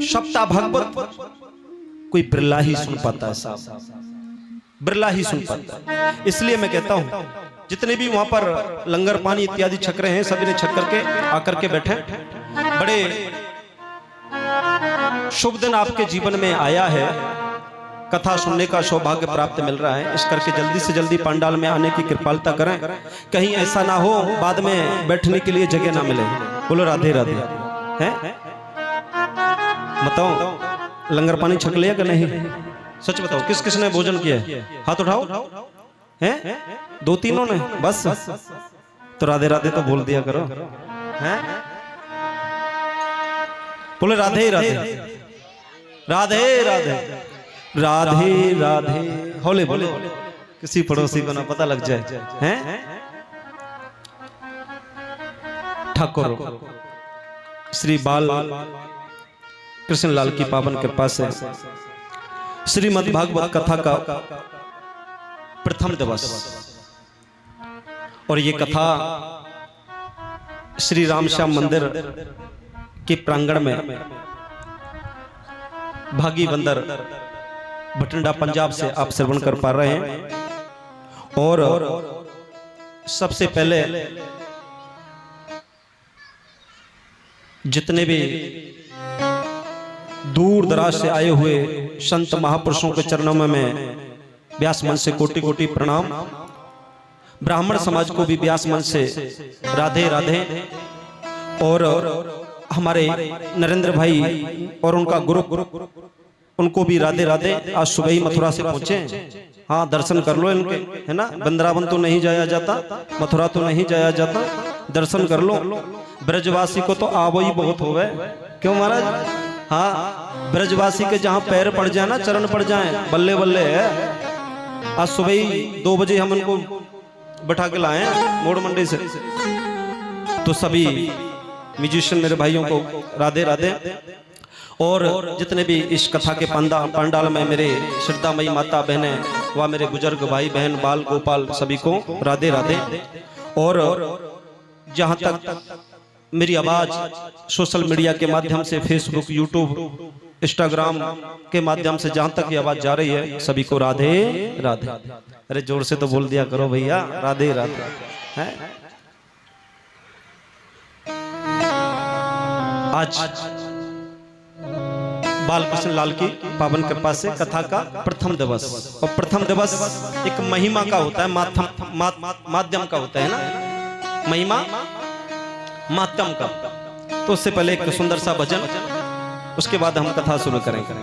सप्ताह भागवत कोई बिरला ही सुन पाता है साहब, बिरला ही सुन पाता है। इसलिए मैं कहता हूं जितने भी वहां पर लंगर पानी इत्यादि छक रहे हैं सभी ने छक करके आकर के बैठे। बड़े शुभ दिन आपके जीवन में आया है, कथा सुनने का सौभाग्य प्राप्त मिल रहा है। इस करके जल्दी से जल्दी पंडाल में आने की कृपालता करें, कहीं ऐसा ना हो बाद में बैठने के लिए जगह ना मिले। बोलो राधे राधे। हैं बताओ लंगर पानी छक लिया कि नहीं? सच बताओ किस किस ने भोजन किया? हाथ उठाओ। हैं दो तीनों ने बस, तो राधे राधे तो बोल दिया करो। हैं बोले राधे राधे राधे राधे राधे राधे। होले बोले किसी पड़ोसी को ना पता लग जाए। हैं ठाकुर श्री बाल कृष्ण लाल की पावन कृपा से श्रीमद् भागवत कथा का प्रथम दिवस, और ये कथा श्री राम श्याम मंदिर के प्रांगण में भागी बंदर बठिंडा पंजाब से आप श्रवण कर पा रहे हैं। और सबसे पहले जितने भी दूर दराज से आए हुए संत महापुरुषों के चरणों में मैं व्यास मंच से कोटि कोटि प्रणाम। ब्राह्मण समाज को भी व्यास मंच से राधे राधे। और हमारे नरेंद्र भाई और उनका ग्रुप उनको भी राधे राधे। आज सुबह ही मथुरा से पहुंचे। हाँ दर्शन कर लो इनके, है ना। वृंदावन तो नहीं जाया जाता, मथुरा तो नहीं जाया जाता, दर्शन कर लो। ब्रजवासी को तो आवो ही बहुत होवे। क्यों महाराज? हाँ ब्रजवासी के जहां पैर पड़ जाए ना, चरण पड़ जाए, बल्ले बल्ले है। आज सुबह ही 2 बजे हम इनको बैठा के लाए मोड़ मंडी से। तो सभी म्यूजिशियन मेरे भाइयों को राधे राधे। और जितने भी इस कथा के पंडाल में मेरे श्रद्धामयी माता बहनें व मेरे बुजुर्ग भाई बहन बाल गोपाल सभी को राधे राधे। और जहां तक मेरी आवाज सोशल मीडिया के माध्यम से फेसबुक यूट्यूब इंस्टाग्राम के माध्यम से जहां तक ये आवाज जा रही है सभी को राधे राधे। अरे जोर से तो बोल दिया करो भैया, राधे राधे। है आज बालकृष्ण लाल की पावन कृपा से कथा का प्रथम दिवस, और प्रथम दिवस एक महिमा का होता है, माध्यम का होता है ना, महिमा माध्यम का। तो उससे पहले एक सुंदर सा भजन, उसके बाद हम कथा शुरू करेंगे।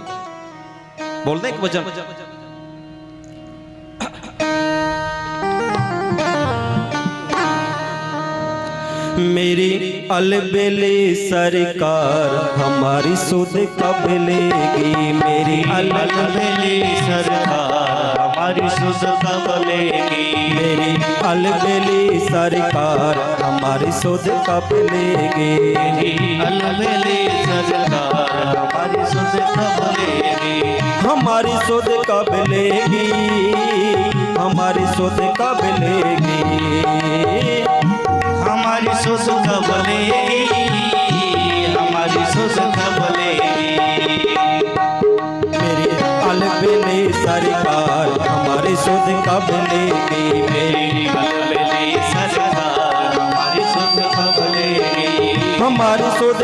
बोल दें एक भजन। मेरी अलबेली सरकार हमारी सुध कब लेगी? मेरी अलबेली सरकार हमारी सुध कब लेगी? मेरी अलबेली सरकार हमारी सुध कब लेगी? मेरी अलबेली सरकार हमारी सुध कब लेगी? हमारी सुध कब लेगी? हमारी सुध कब लेगी? हमारी सुध कब लेगी? हमारी सुध कब लेगी? मेरी अलबेली सरकार हमारी सुध कब लेगी? मेरी अलबेली सरकार हमारी सुध कब लेगी? हमारी सुध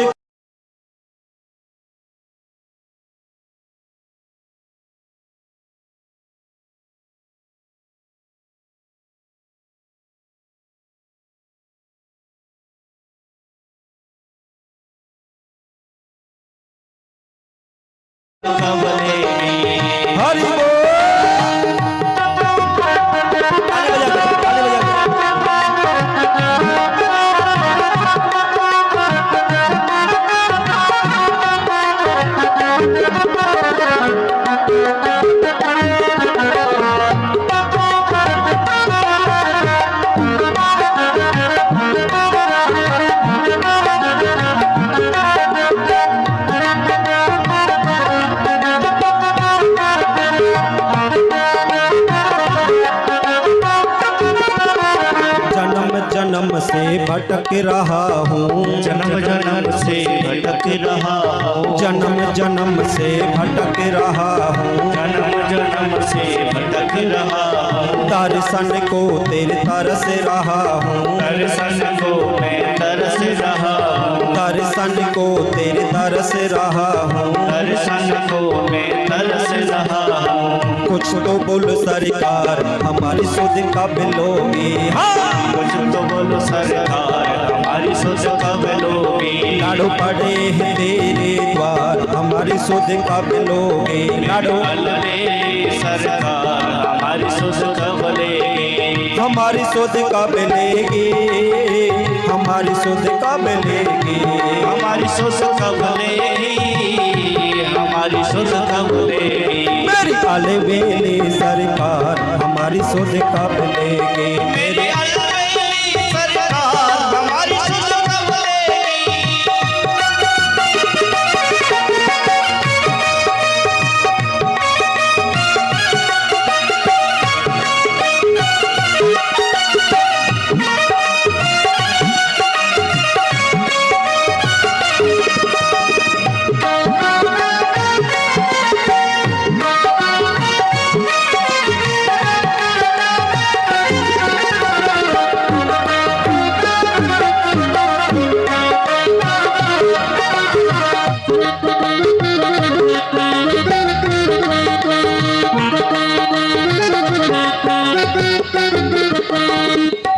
कब लेगी? हरि बोल। से भटक रहा हूँ, जन्म जन्म से भटक रहा हूँ, जन्म जन्म से भटक रहा हूँ, जन्म जन्म से भटक रहा हूँ। दर्शन को तेरे तरस रहा हूँ, दर्शन को मैं तरस रहा हूँ, दर्शन को तेरे तरस रहा हूँ। दर्शन को मैं तरस रहा हूँ। कुछ तो बोलो सरकार हमारी सुध कब लोगी, हाँ कुछ तो बोलो सरकार हमारी सुध कब लोगी। लाडो पड़े हैं तेरे द्वार हमारी सुध कब लोगी, लाडो अलबेली सरकार हमारी सुध कब लेगी। हमारी सुध कब लेगी, हमारी सुध कब लेगी, हमारी सुध कब लेगी, हमारी सुध कब लेगी। मेरी अलबेली सरकार हमारी सुध कब लेगी, मेरी अलबेली सरकार हमारी सुध कब लेगी।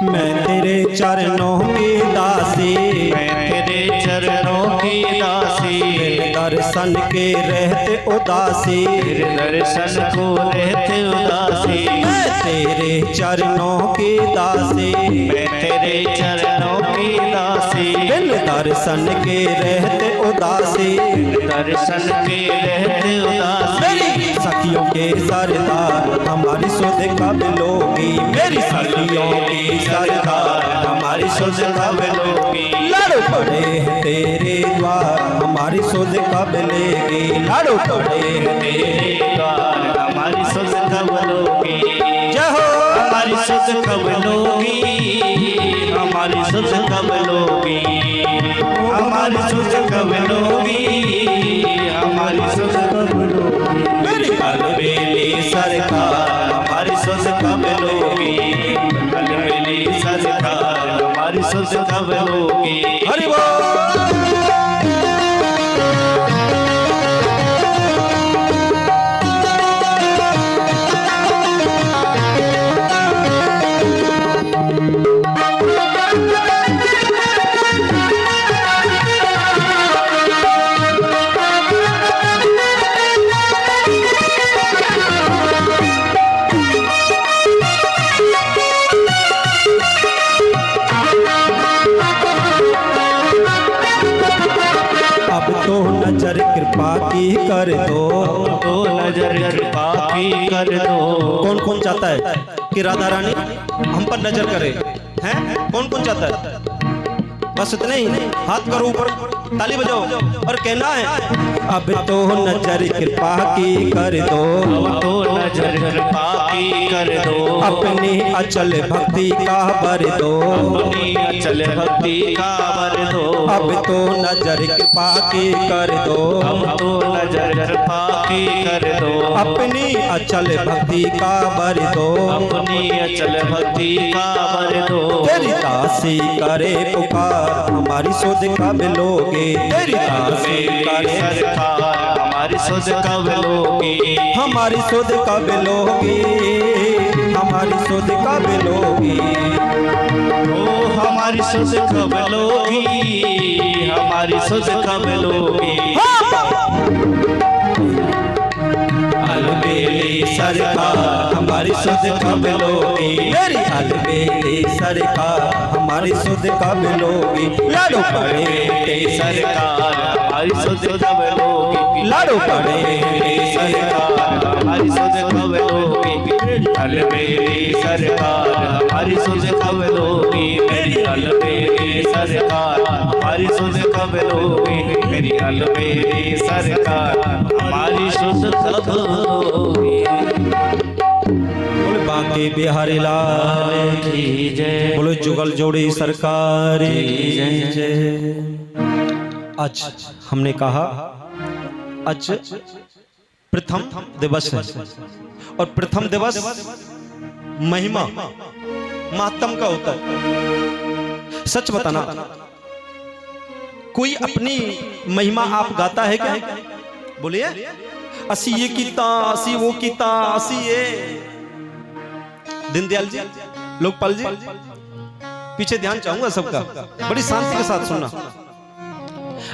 मैं तेरे चरणों की दासी, मैं तेरे चरणों की दासी, बिन दर्शन के रहते उदासी, तेरे दर्शन को रहते उदासी। मैं तेरे चरणों की दासी, मैं तेरे चरणों की दासी, बिन दर्शन के रहते उदासी, दर्शन के रहते उदासी। मेरी सखियों के सरदार हमारी सुध कब लोगी, मेरी सखियों की सरदार हमारी सुध कब लोगी, लाडो पड़े हैं तेरे द्वार हमारी सुध कब लेगी, लाडो पड़े हैं तेरे द्वार हमारी सुध कब लोगी। जय हो हमारी सुध कब लोगी, हमारी सुध कब लोगी, हमारी सुध कब लोगी, हमारी सुध कब लोगी। मेरी अलबेली सरकार हमारी सुध कब लोगी, अलबेली सरकार हमारी सुध कब लोगी। हरि बोल। अब तो नजर कृपा की कर दो, तो नजर कृपा की कर दो। कौन कौन चाहता है कि राधा रानी हम पर नजर करे, हैं कौन कौन चाहता है? बस इतने ही, हाथ करो ऊपर, ताली बजाओ और कहना है अब तो नजर कृपा की कर दो, अब तो नजर कृपा की कर दो। अपनी अचल भक्ति का बर दो, अपनी अचल भक्ति का बर दो। अब तो नजर कृपा की कर दो, अब तो नजर कृपा की कर दो। अपनी अचल भक्ति का बर दो, अपनी अचल भक्ति का बर दो। तेरी दासी करे पुकार हमारी सुध कब लोगे, तेरी दासी करे सरकार हमारी सुध कब लोगी, हमारी सुध कब लोगी, हमारी सुध कब लोगी, ओ हमारी सुध कब लोगी, हमारी सुध कब लोगी। अलबेली सरकार हमारी सुध कब लोगी, मेरी अलबेली सरकार हमारी सुध कब लोगी, लाडो पड़े तेरी सरकार हमारी सुध कब लोगी, लाडो पड़े तेरी सरकार हमारी सुध कब लोगी। अलबेली सरकार हमारी सुध कब लोगी, मेरी अलबेली सरकार हमारी सुध कब लोगी, मेरी अलबेली सरकार हमारी सुध कब लोगी। बोले बांके बांके बिहारी लाल की जय। बोलो जुगल जोड़ी सरकार की जय। आज हमने कहा आज प्रथम दिवस है और प्रथम दिवस महिमा महात्म का होता है। सच बताना, कोई अपनी महिमा आप गाता है क्या? बोलिए, असी ये कीता, असी वो कीता, असी ये। दीनदयाल जी, लोकपाल जी, पीछे ध्यान चाहूंगा सबका, बड़ी शांति के साथ सुनना।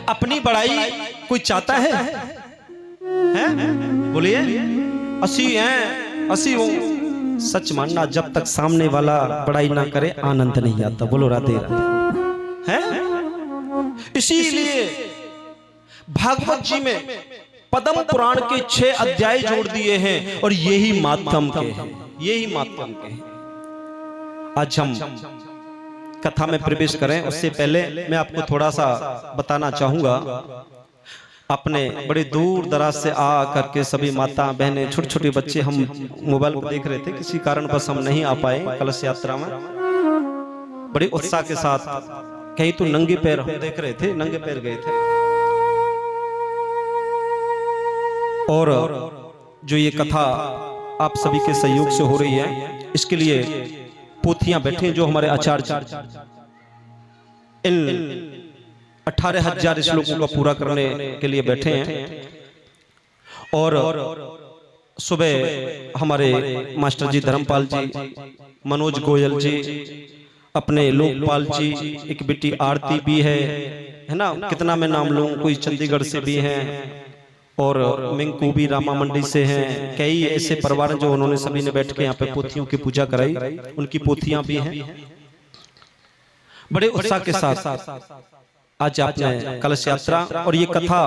अपनी बड़ाई कोई चाहता है? बोलिए, असी हैं, असी वो। सच मानना, जब तक सामने वाला बड़ाई ना करे आनंद नहीं आता। बोलो राधे राधे। हैं? इसीलिए भागवत जी में पद्म पुराण के 6 अध्याय जोड़ दिए हैं और यही माध्यम के हैं, यही माध्यम के हैं। आज हम कथा में प्रवेश करें उससे पहले मैं आपको थोड़ा सा बताना चाहूंगा। अपने बड़े दूर दराज से आ करके सभी माता बहनें, छोटे छोटे बच्चे, हम मोबाइल पर देख रहे थे, किसी कारण बस हम नहीं आ पाए कलश यात्रा में। बड़े उत्साह के साथ, कहीं तो नंगे पैर हम देख रहे थे, नंगे पैर गए थे। और जो ये कथा आप सभी के सहयोग से हो रही है, इसके लिए पोथियां बैठे जो हमारे आचार्य इन 18,000 श्लोकों का पूरा करने के लिए बैठे हैं। और सुबह हमारे मास्टर जी धर्मपाल जी, मनोज गोयल जी, अपने लोकपाल जी, एक बेटी आरती भी है ना, कितना मैं नाम लूं, कोई चंडीगढ़ से भी हैं और मिंकू भी रामा मंडी से हैं। कई ऐसे परिवार जो उन्होंने सभी ने बैठ के यहाँ पे पोथियों की पूजा कराई, उनकी पोथियां भी हैं। बड़े उत्साह के साथ आज आपने कलश यात्रा और ये कथा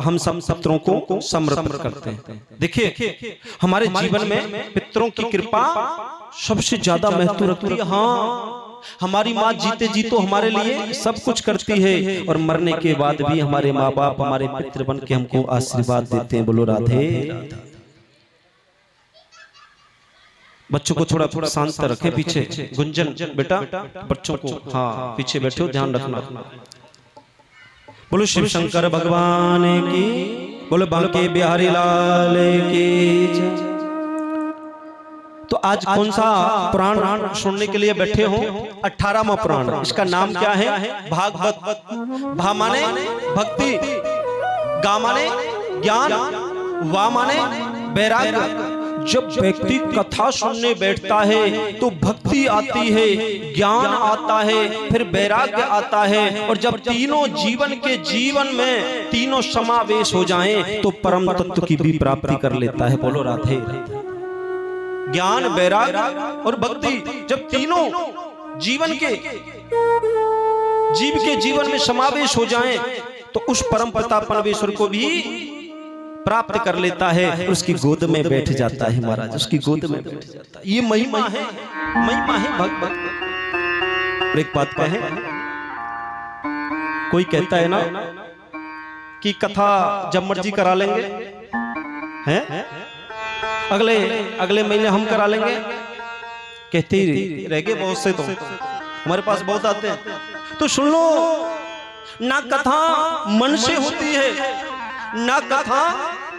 हम सब पितरों को समर्पित करते हैं। देखिए, हमारे जीवन में पितरों की कृपा सबसे ज्यादा महत्व रखती है। हाँ, हमारी माँ जीते जी तो हमारे लिए सब कुछ करती है और मरने के बाद भी हमारे माँ बाप हमारे पितृ बन के हमको आशीर्वाद देते हैं। बोलो राधे। बच्चों को थोड़ा थोड़ा शांत रखे, पीछे गुंजन बेटा, बच्चों को हाँ पीछे बैठे हो, ध्यान रखना। बोलो शिव शंकर भगवान की, बोलो बांके बिहारी लाल की जय। तो आज कौन सा पुराण सुनने के लिए बैठे हो? 18वां पुराण। इसका नाम क्या है? भागवत। भा माने भक्ति, गा माने ज्ञान, वा माने वैराग्य। जब व्यक्ति कथा सुनने बैठता है तो भक्ति आती है, ज्ञान आता है, फिर वैराग्य आता है। और जब तीनों जीवन में तीनों समावेश हो जाएं तो परम तत्व की भी प्राप्ति कर लेता है। बोलो राधे। ज्ञान, वैराग्य और भक्ति जब तीनों जीव के जीवन में समावेश हो जाएं तो उस परम पिता परमेश्वर को भी प्राप्त कर लेता है, उसकी गोद में बैठ जाता है। महाराज, उसकी गोद में बैठ जाता है। ये महिमा है, महिमा है भगवत। एक बात कहे, कोई कहता है ना कि कथा जब मर्जी करा लेंगे, हैं? अगले महीने हम करा लेंगे, कहते ही रह गए बहुत से। तो हमारे पास बहुत आते हैं। तो सुन लो, ना कथा मन से होती है, ना कथा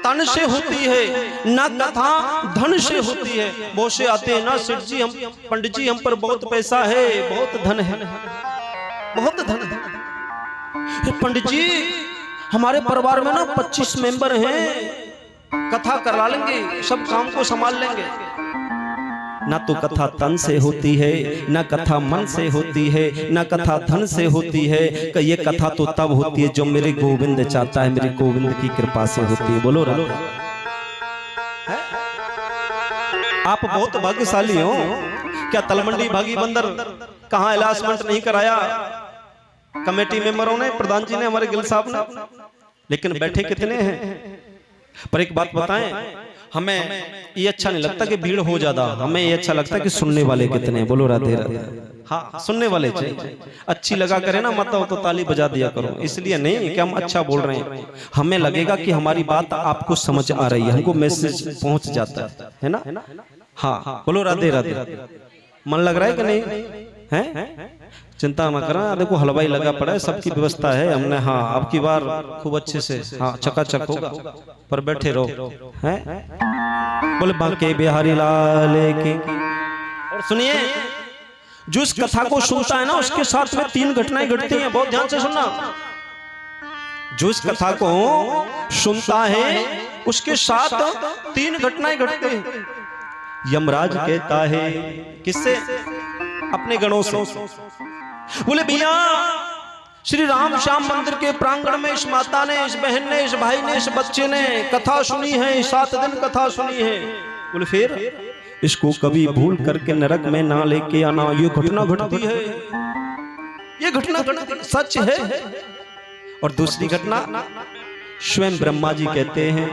तन से होती है, ना कथा धन से होती है। बहुत से आते हैं ना, सेठ जी, हम पंडित जी, हम पर बहुत पैसा है, बहुत धन है, बहुत धन है। पंडित जी, हमारे परिवार में ना 25 मेंबर हैं, कथा करा लेंगे, सब काम को संभाल लेंगे। ना तो कथा तन से होती है, ना कथा मन से होती है, ना कथा धन से होती है। कि ये कथा तो तब होती है जो मेरे गोविंद चाहता है, मेरे गोविंद की कृपा से होती है। बोलो राधे। आप बहुत भाग्यशाली हो। क्या तलमंडी भागी बंदर कहाँ अलाउंसमेंट नहीं कराया कमेटी मेंबरों ने, प्रधान जी ने, हमारे गिल साहब ने? लेकिन बैठे कितने हैं? पर एक बात बताएं, हमें ये अच्छा नहीं लगता कि भीड़ हो ज्यादा, हमें ये अच्छा लगता है कि सुनने वाले कितने हैं। बोलो राधे राधे। हाँ, सुनने वाले चाहिए। अच्छी लगा करे ना मत तो ताली बजा दिया करो, इसलिए नहीं कि हम अच्छा बोल रहे हैं, हमें लगेगा कि हमारी बात आपको समझ आ रही है, हमको मैसेज पहुंच जाता है ना। हाँ बोलो राधे राधे। मन लग रहा है कि नहीं है? चिंता ना करा, देखो हलवाई लगा पड़ा है, सबकी व्यवस्था है हमने। हाँ अब की बार खूब अच्छे से हाँ चकाचक होगा, पर बैठे रहो हैं। बोले बांके बिहारी लाल की। और सुनिए, जो इस कथा को सुनता है ना उसके साथ में 3 घटनाएं घटती हैं, बहुत ध्यान से सुनना। जो इस कथा को सुनता है उसके साथ 3 घटनाएं घटती हैं। यमराज कहता है, किससे? अपने गणों से। बोले भैया श्री राम श्याम मंदिर के प्रांगण में इस माता ने, इस बहन ने, इस भाई ने, इस बच्चे ने कथा सुनी है, 7 दिन कथा सुनी है। बोले फिर इसको कभी भूल करके नरक में ना लेके आना, ये घटना घटती है, ये घटना सच है। और दूसरी घटना स्वयं ब्रह्मा जी कहते हैं,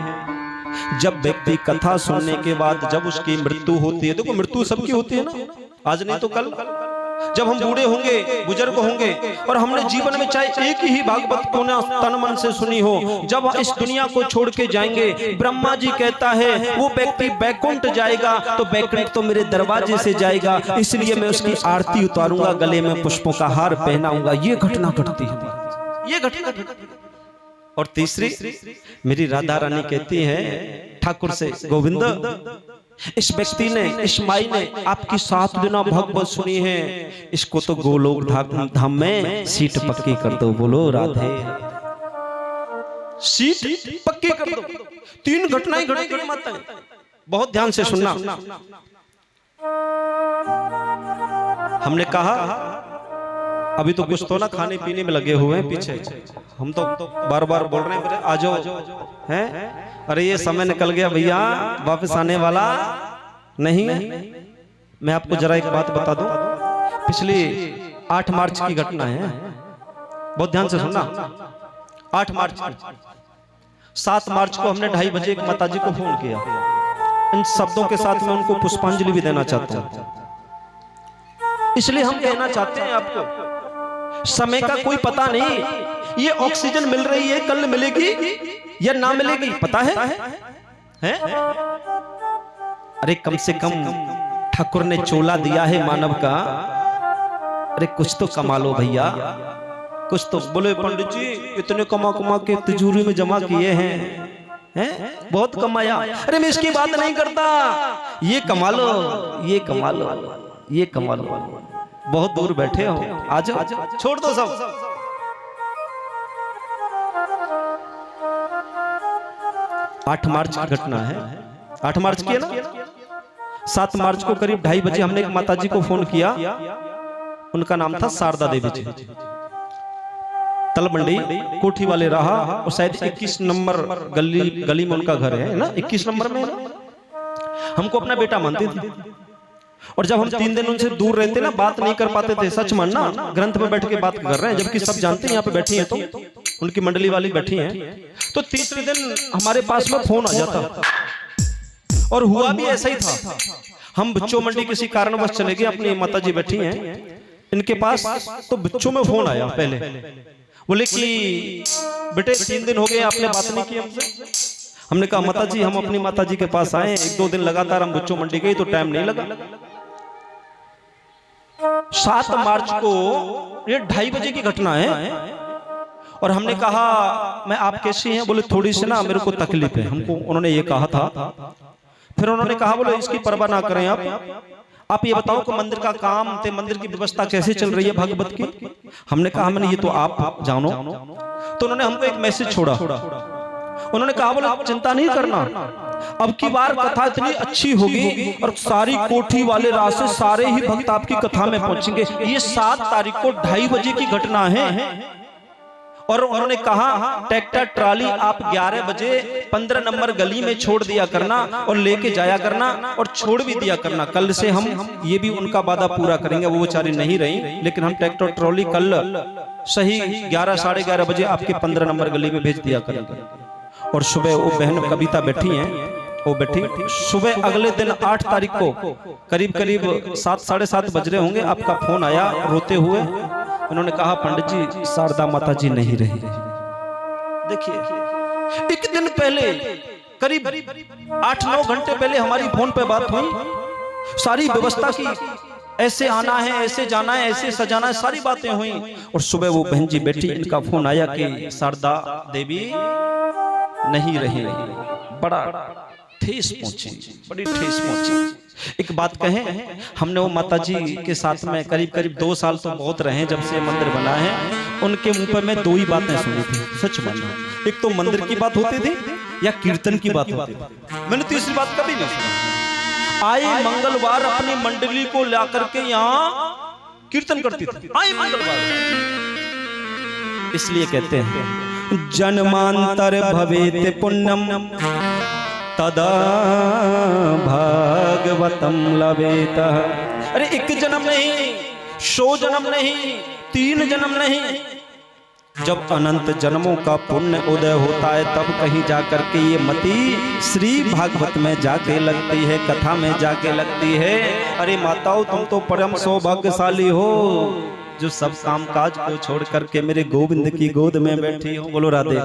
जब व्यक्ति कथा सुनने के बाद जब उसकी मृत्यु होती है, देखो मृत्यु सबकी होती है ना, आज नहीं तो कल। जब हम बूढ़े होंगे, बुजुर्ग होंगे, और हमने जीवन में चाहे एक ही भागवत को ना तन मन से सुनी हो, जब इस दुनिया को छोड़ के जाएंगे, ब्रह्मा जी कहता है वो व्यक्ति बैकुंठ जाएगा, तो बैकुंठ तो मेरे दरवाजे से जाएगा, इसलिए मैं उसकी आरती उतारूंगा, गले में पुष्पों का हार पहनाऊंगा। ये घटना घटती है, ये घटना। और तीसरी मेरी राधा रानी कहती है ठाकुर से, गोविंद इस व्यक्ति ने, इस माई ने आपकी 7 दिन भगवत सुनी है, इसको तो गोलोक धाम में सीट पक्की कर दो। बोलो राधे, सीट पक्की कर दो। 3 घटनाएं घटेगी माता, बहुत ध्यान से सुनना। हमने कहा अभी तो कुछ तो ना खाने पीने में लगे हुए हैं पीछे, हम तो बार बार बोल रहे हैं आ जाओ हैं। अरे ये समय निकल गया भैया, वापस आने वाला नहीं। मैं आपको जरा एक बात बता दूं, पिछली 8 मार्च की घटना है, बहुत ध्यान से सुनना। 8 मार्च की 7 मार्च को हमने 2:30 बजे एक माताजी को फोन किया। इन शब्दों के साथ मैं उनको पुष्पांजलि भी देना चाहता हूं, इसलिए हम कहना चाहते हैं आपको, समय का कोई पता नहीं। ये ऑक्सीजन मिल रही है, कल मिलेगी या ना मिलेगी पता है? अरे कम से कम ठाकुर ने चोला दिया है मानव का, अरे कुछ तो कमा लो भैया, कुछ तो। बोले पंडित जी इतने कमा कमा के तिजोरी में जमा किए हैं, बहुत कमाया। अरे मैं इसकी बात नहीं करता, ये कमा लो, ये कमा लो, ये कमा लो। बहुत दूर बैठे हो, आ जाओ, छोड़ दो सब। 8 मार्च की घटना है, 8 मार्च की है ना। 7 मार्च को करीब 2:30 बजे हमने एक माताजी को फोन किया, उनका नाम था शारदा देवी जी, तलमंडी कोठी वाले रहा, और शायद 21 नंबर गली में उनका घर है ना, 21 नंबर में। हमको अपना बेटा मानते थे, और जब हम 3 दिन उनसे दूर रहते ना, बात नहीं कर पाते थे। सच मानना, ग्रंथ में बैठ के बात कर रहे हैं, जबकि सब जानते हैं यहाँ पे बैठी हैं, तो उनकी मंडली वाली बैठी हैं। तो तीसरे दिन हमारे पास में फोन आ जाता, और हुआ भी ऐसा ही था। हम बिच्चो मंडी किसी कारणवश चले गए, अपनी माताजी बैठी हैं इनके पास, तो बिच्चो में फोन आया पहले। बोले कि बेटे 3 दिन हो गए आपने बात नहीं की हमसे। हमने कहा माताजी हम अपनी माताजी के पास आए, 1-2 दिन लगातार हम बिच्चो मंडी गए तो टाइम नहीं लगा। 7 मार्च को ये 2:30 बजे की घटना है, और हमने कहा मैं आप कैसी हैं? बोले थोड़ी सी ना मेरे को तकलीफ है, हमको उन्होंने ये कहा था। फिर उन्होंने कहा बोले इसकी परवाह ना करें आप ये बताओ कि मंदिर का काम, मंदिर की व्यवस्था कैसे चल रही है भागवत की? हमने कहा मैंने ये तो आप जानो। तो उन्होंने हमको एक मैसेज छोड़ा, उन्होंने कहा बोले आप चिंता नहीं करना, अब की बार कथा इतनी अच्छी होगी और सारी कोठी वाले राह से सारे ही भक्त आपकी कथा में पहुंचेंगे। ये 7 तारीख को 2:30 बजे की घटना है। और उन्होंने कहा ट्रैक्टर ट्राली आप 11 बजे 15 नंबर गली में छोड़ दिया करना और लेके जाया करना, और छोड़ भी दिया करना। कल से हम ये भी उनका वादा पूरा करेंगे, वो बेचारी नहीं रही, लेकिन हम ट्रैक्टर ट्रॉली कल सही 11 साढ़े 11 बजे आपके 15 नंबर गली में भेज दिया करेंगे। और सुबह वो बहन कविता बैठी हैं, वो बैठी सुबह अगले दिन 8 तारीख को करीब 7 साढ़े 7 बज रहे होंगे, आपका फोन आया रोते हुए। उन्होंने कहा पंडित जी शारदा माता जी नहीं रही। देखिए एक दिन पहले करीब 8-9 घंटे पहले हमारी फोन पे बात हुई, सारी व्यवस्था की, ऐसे आना है, ऐसे जाना है, ऐसे सजाना है, सारी बातें हुई। और सुबह वो बहन जी बैठी, इनका फोन आया कि शारदा देवी नहीं रही। बड़ा ठेस पहुंची, बड़ी ठेस पहुंची। एक बात कहें, हमने वो माता जी के साथ में करीब करीब 2 साल तो बहुत रहे जब से मंदिर बना है। उनके मुंह पे मैं 2 ही बातें सुनी थी, सच मानना। एक तो मंदिर की बात होती थी या कीर्तन की बात होती थी। मैंने तीसरी बात कभी नहीं सुनी। आए मंगलवार अपनी मंडली को ला करके यहाँ कीर्तन करती थी, आए मंगलवार। इसलिए कहते हैं जन्मांतर भवेत पुण्यम तदा भागवतम लवेत। अरे 1 जन्म नहीं, 100 जन्म नहीं, 3 जन्म नहीं, जब अनंत जन्मों का पुण्य उदय होता है तब कहीं जाकर के ये मति श्री भागवत में जाके लगती है, कथा में जाके लगती है। अरे माताओं, तुम तो परम सौभाग्यशाली हो जो सब काम काज को छोड़ करके मेरे गोविंद की गोद में बैठी हो। बोलो राधे।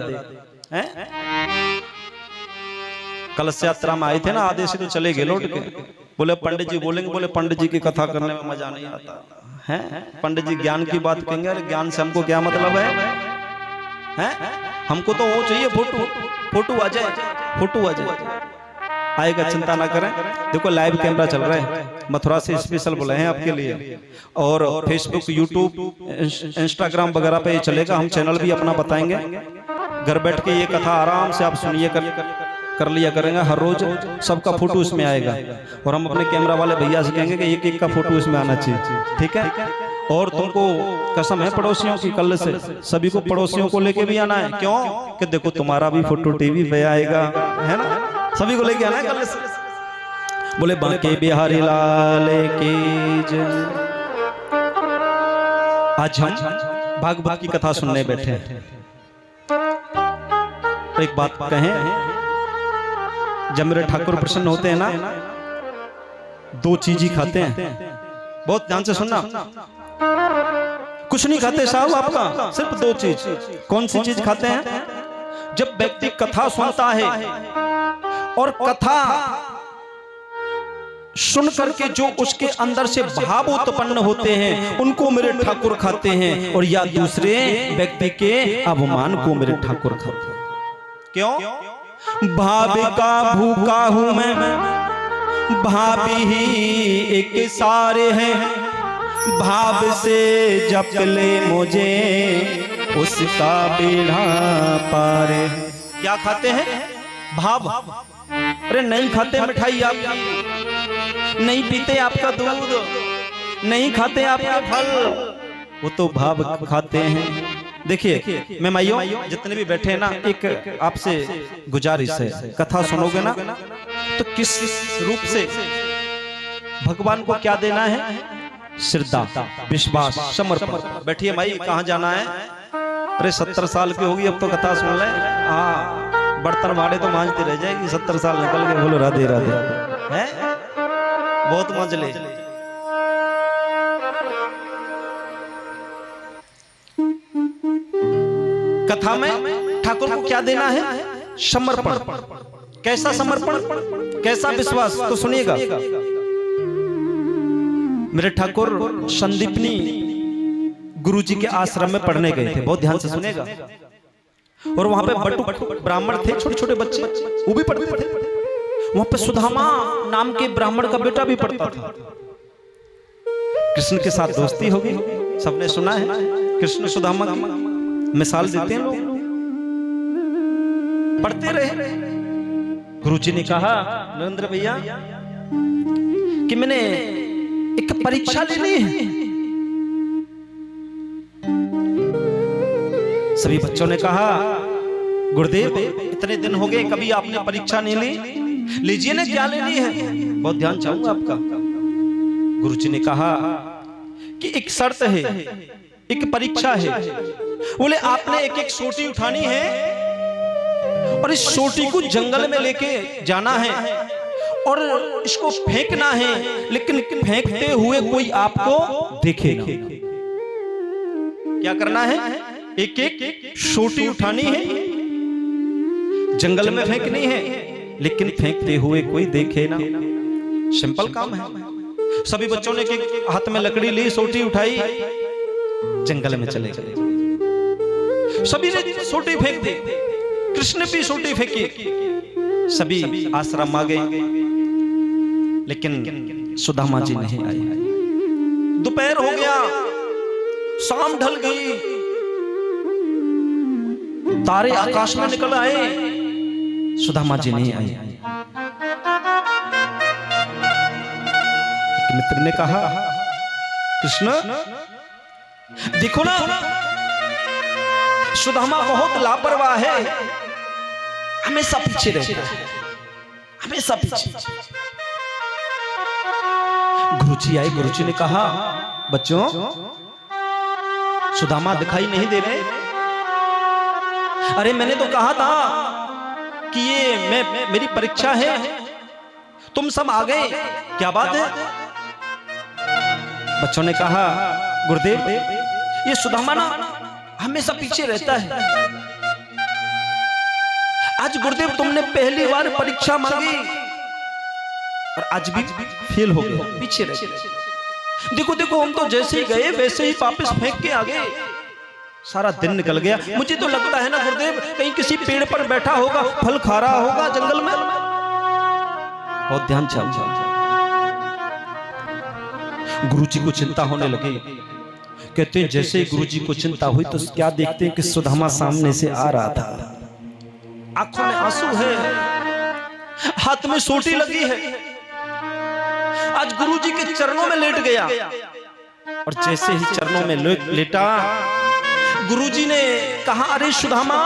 हैं? कलश यात्रा में आए थे ना, आधे से तो चले गए लौट के। बोले पंडित जी बोलेंगे, बोले पंडित जी की कथा करने में मजा नहीं आता है। पंडित जी ज्ञान की बात कहेंगे, अरे ज्ञान से हमको क्या मतलब है? हमको तो वो चाहिए फोटो आ जाए, फोटो आ जाए। आएगा, चिंता ना करें। देखो लाइव कैमरा चल रहा है, मथुरा से स्पेशल बुलाए हैं आपके लिए। और फेसबुक, यूट्यूब, इंस्टाग्राम वगैरह पे ये चलेगा। हम चैनल भी अपना बताएंगे। घर बैठ के ये कथा आराम से आप सुनिए, कर लिया करेंगे। हर रोज सबका फोटो इसमें आएगा। और हम अपने कैमरा वाले भैया से कहेंगे कि एक का फोटो इसमें आना चाहिए, ठीक है? और तुमको कसम है पड़ोसियों की, कल से सभी को पड़ोसियों को लेके भी आना है। क्यों? कि देखो तुम्हारा भी फोटो टीवी पे आएगा, है ना? सभी को लेके आना है कल से। बोले बांके बिहारी लाल की जय। आज हम भागवत की कथा सुनने बैठे हैं। तो एक बात कहें, जब मेरे ठाकुर प्रसन्न होते हैं ना, 2 चीज ही खाते हैं। बहुत ध्यान से सुनना, कुछ नहीं खाते साहब आपका, सिर्फ 2 चीज। कौन सी चीज खाते हैं? जब व्यक्ति कथा सुनता है और कथा सुन करके जो उसके अंदर से भाव उत्पन्न होते हैं उनको मेरे ठाकुर खाते हैं। और या दूसरे व्यक्ति के अवमान को मेरे ठाकुर खाते हैं। क्यों? भाभी का भूखा हूं मैं, भाभी ही एक सारे हैं, भाव से जप ले मुझे उसका बेड़ा पारे। क्या खाते हैं? भाव। अरे नहीं खाते मिठाई आप, नहीं पीते आपका दूध, नहीं खाते आपके फल, वो तो भाव खाते हैं। देखिए मैं माइयों जितने भी बैठे हैं ना, एक आपसे गुजारिश है, कथा सुनोगे ना तो किस रूप से भगवान को क्या देना है? श्रद्धा, विश्वास, समर्पण। बैठिए माई, कहाँ जाना है? अरे 70 साल की होगी अब तो कथा सुन ले। हाँ, बर्तन भाड़े तो मांझते रह जाएगी, 70 साल निकल गए। बोलो राधे राधे। है बहुत मांझ ले। कथा में ठाकुर को क्या देना है? समर्पण। कैसा समर्पण, कैसा विश्वास? तो सुनिएगा। मेरे ठाकुर संदीपनी गुरुजी के आश्रम में पढ़ने गए थे, बहुत ध्यान से सुनेगा। और वहां पे बटुक ब्राह्मण थे, छोटे छोटे बच्चे, वो भी पढ़ते थे। वहां पे सुदामा नाम के ब्राह्मण का बेटा भी पढ़ता था। कृष्ण के साथ दोस्ती हो गई, सबने सुना है। कृष्ण सुदामा की मिसाल देते हैं लोग, पढ़ते रहे। गुरुजी ने कहा, नरेंद्र भैया कि मैंने एक परीक्षा लेनी है। सभी बच्चों ने कहा, गुरुदेव इतने दिन हो गए कभी आपने परीक्षा नहीं ली, लीजिए ना, क्या लेनी है? बहुत ध्यान चाहूंगा आपका। गुरुजी ने कहा कि एक शर्त है, एक परीक्षा है। बोले आपने एक एक सोटी उठानी है और इस सोटी को जंगल में लेके जाना है और इसको फेंकना है, लेकिन फेंकते हुए कोई आपको देखे ना। क्या करना है? एक एक सोटी उठानी है, जंगल में फेंकनी है, लेकिन फेंकते हुए कोई देखे ना। सिंपल काम है। सभी बच्चों ने के हाथ में लकड़ी ली, सोटी उठाई, जंगल में चले गए। सभी ने सोटी फेंक दी, कृष्ण भी सोटी फेंकी, सभी आश्रम आ गए, लेकिन सुदामा जी नहीं आए। दोपहर हो गया, शाम ढल गई, तारे आकाश में निकल आए, सुदामा जी नहीं आए। एक मित्र ने कहा, कृष्ण देखो ना, सुदामा बहुत लापरवाह है, हमेशा पीछे रहता है, हमेशा पीछे। गुरुजी आए, गुरुजी ने कहा, बच्चों सुदामा दिखाई नहीं दे रहे। अरे मैंने तो कहा था कि ये मेरी परीक्षा है, तुम सब आ गए, क्या बात है? बच्चों ने कहा, गुरुदेव ये सुदामा ना हमेशा पीछे रहता है। आज गुरुदेव तुमने पहली बार परीक्षा मांगी और आज भी फेल हो गए, पीछे रह गए। देखो देखो, हम तो जैसे ही गए वैसे ही वापस फेंक के आ गए। सारा दिन niकल गया। मुझे तो लगता है ना गुरुदेव, कहीं किसी पेड़ पर बैठा होगा, फल खा रहा होगा जंगल में। बहुत ध्यान चल। गुरुजी को चिंता होने लगी। कहते हैं जैसे ही गुरुजी को चिंता हुई तो क्या देखते हैं कि सुदामा सामने से आ रहा था, आंखों में आंसू है, हाथ में सोटी लगी है। आज गुरुजी के चरणों में लेट गया और जैसे ही चरणों में लेटा, गुरुजी ने कहा, अरे सुदामा,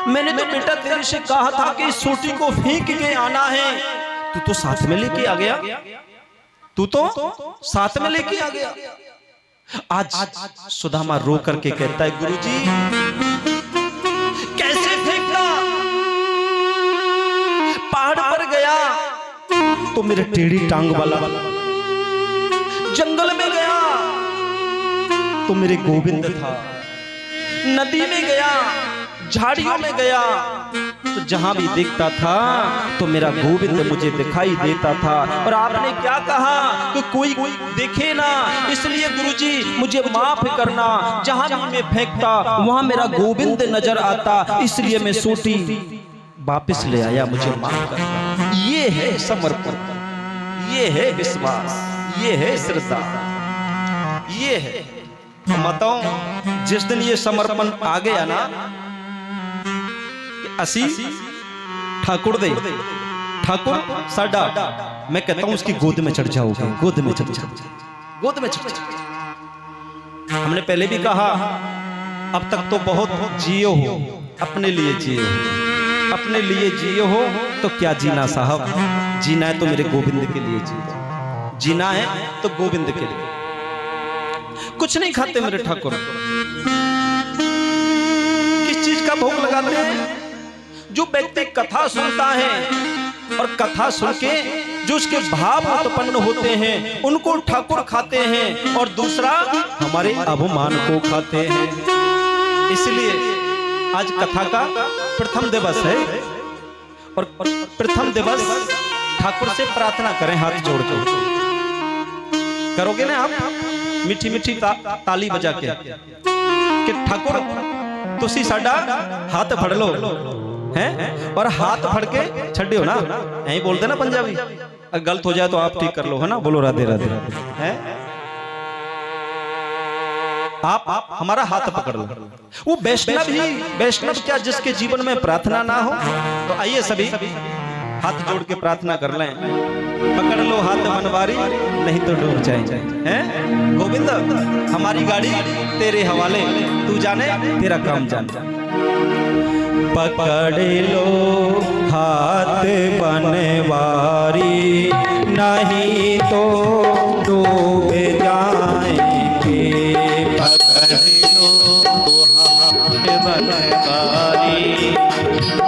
मैंने तो बेटा तेरे से कहा था कि इस सोटी को फेंक के आना है, तू तो साथ में लेके आ गया, तू तो साथ में लेके आ गया। आज सुदामा रो करके कहता है, गुरुजी कैसे फेंका? पहाड़ पर गया तो मेरे टेढ़ी टांग वाला, जंगल में गया तो मेरे गोविंद था, नदी में गया, झाड़ियों में गया तो जहां भी देखता था तो मेरा गोविंद मुझे दिखाई देता था। और आपने क्या कहा कि कोई देखे ना, इसलिए गुरुजी मुझे माफ करना, जहां भी मैं फेंकता वहां मेरा गोविंद नजर आता, इसलिए मैं सोटी वापस ले आया, मुझे माफ करना। ये है समर्पण, ये है विश्वास, ये है श्रद्धा, ये है। माताओं, जिस दिन ये समर्पण आ गया ना, असी ठाकुर दे, ठाकुर साडा, मैं कहता हूं उसकी गोद में चढ़ जाओगे, गोद में चढ़ जाओ, गोद में चढ़ जाओ। हमने पहले भी कहा, अब तक तो बहुत जियो हो, अपने लिए जियो हो, अपने लिए जियो हो तो क्या जीना साहब, जीना है तो मेरे गोविंद के लिए जियो, जीना है तो गोविंद के लिए। कुछ नहीं खाते मेरे ठाकुर, किस चीज का भोग लगाते हैं? जो व्यक्ति कथा सुनता है और कथा सुन के जो उसके भाव उत्पन्न होते हैं उनको ठाकुर खाते हैं, और दूसरा हमारे अभिमान को खाते हैं। इसलिए आज कथा का प्रथम दिवस है और प्रथम दिवस ठाकुर से प्रार्थना करें, हाथ जोड़ के करोगे ना आप, मीठी मीठी ताली बजा के कि ठाकुर तुसी साडा हाथ फड़ लो हैं, और हाथ फड़ के छड्डियो ना, यही बोलते ना पंजाबी। अगर गलत हो जाए तो आप ठीक कर लो, है ना, बोलो राधे राधे हैं। आप हमारा हाथ पकड़ लो। वो वैष्णव ही वैष्णव क्या जिसके जीवन में प्रार्थना ना हो? तो आइए सभी हाथ जोड़ के प्रार्थना कर लें। पकड़ लो हाथ मनवारी, नहीं तो डूब जाएंगे, हैं? गोविंद हमारी गाड़ी तेरे हवाले, तू जाने तेरा काम जाने। पकड़ लो हाथ बनवारी, नहीं तो डूब जाएंगे। पकड़ लो हाथ बनवारी,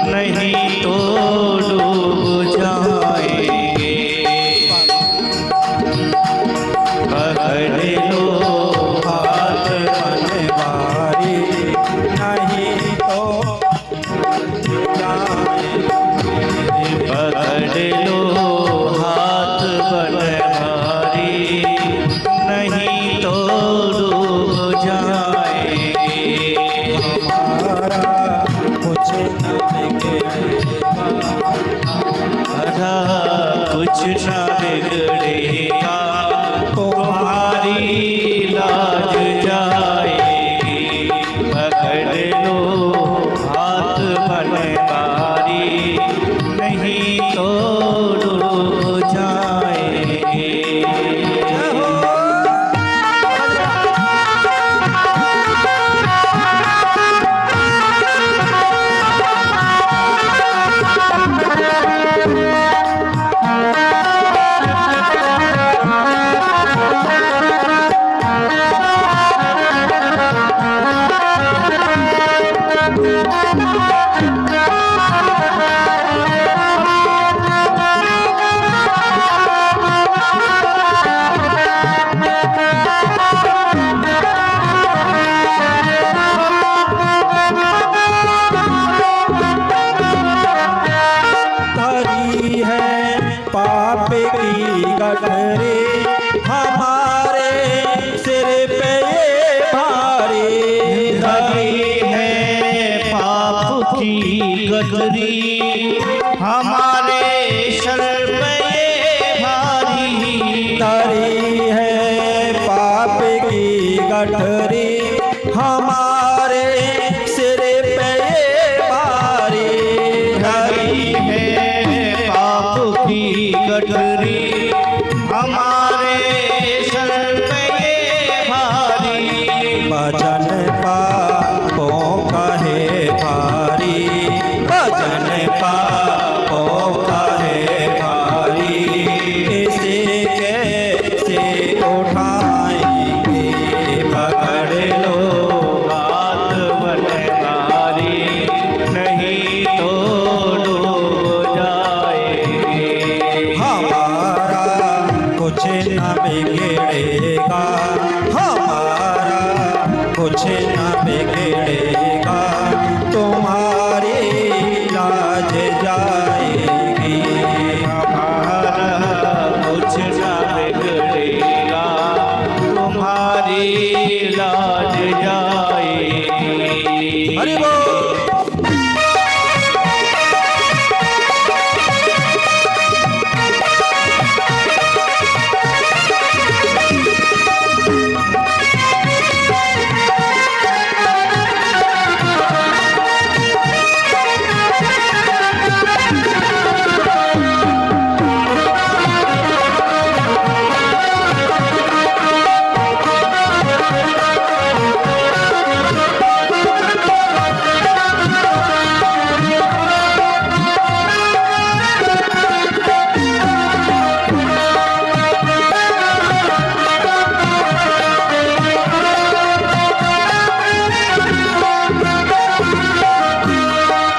नहीं तो डूब जाएंगे। पकड़ लो हाथ बनवारी, नहीं तो न बिगड़ेगा, तुम्हारी लाज जाएगी। पकड़ लो हाथ बनवारी, नहीं तो डूब जाएंगे। धरी है पाप की गठरी, हमारे सिर पे ये भारी। धरी है पाप की गठरी, हमारे सर पे ये भारी। धरी है पाप की गठरी, हमारे सिर पे ये भारी। धरी है पाप की गठरी, हमारे सर पे ये भारी। भजन पापों का है भारी, भजन पापों का है भारी। इसे कैसे उठाएंगे, पकड़ लो हाथ बनवारी, नहीं तो डूब जाएंगे। हमारा कुछ न बिगड़ेगा, हमारा कुछ न बिगड़ेगा, तुम्हारी लाज जाएगी। हमारा कुछ न बिगड़ेगा, तुम्हारी लाज जाएगी। हरि बोल।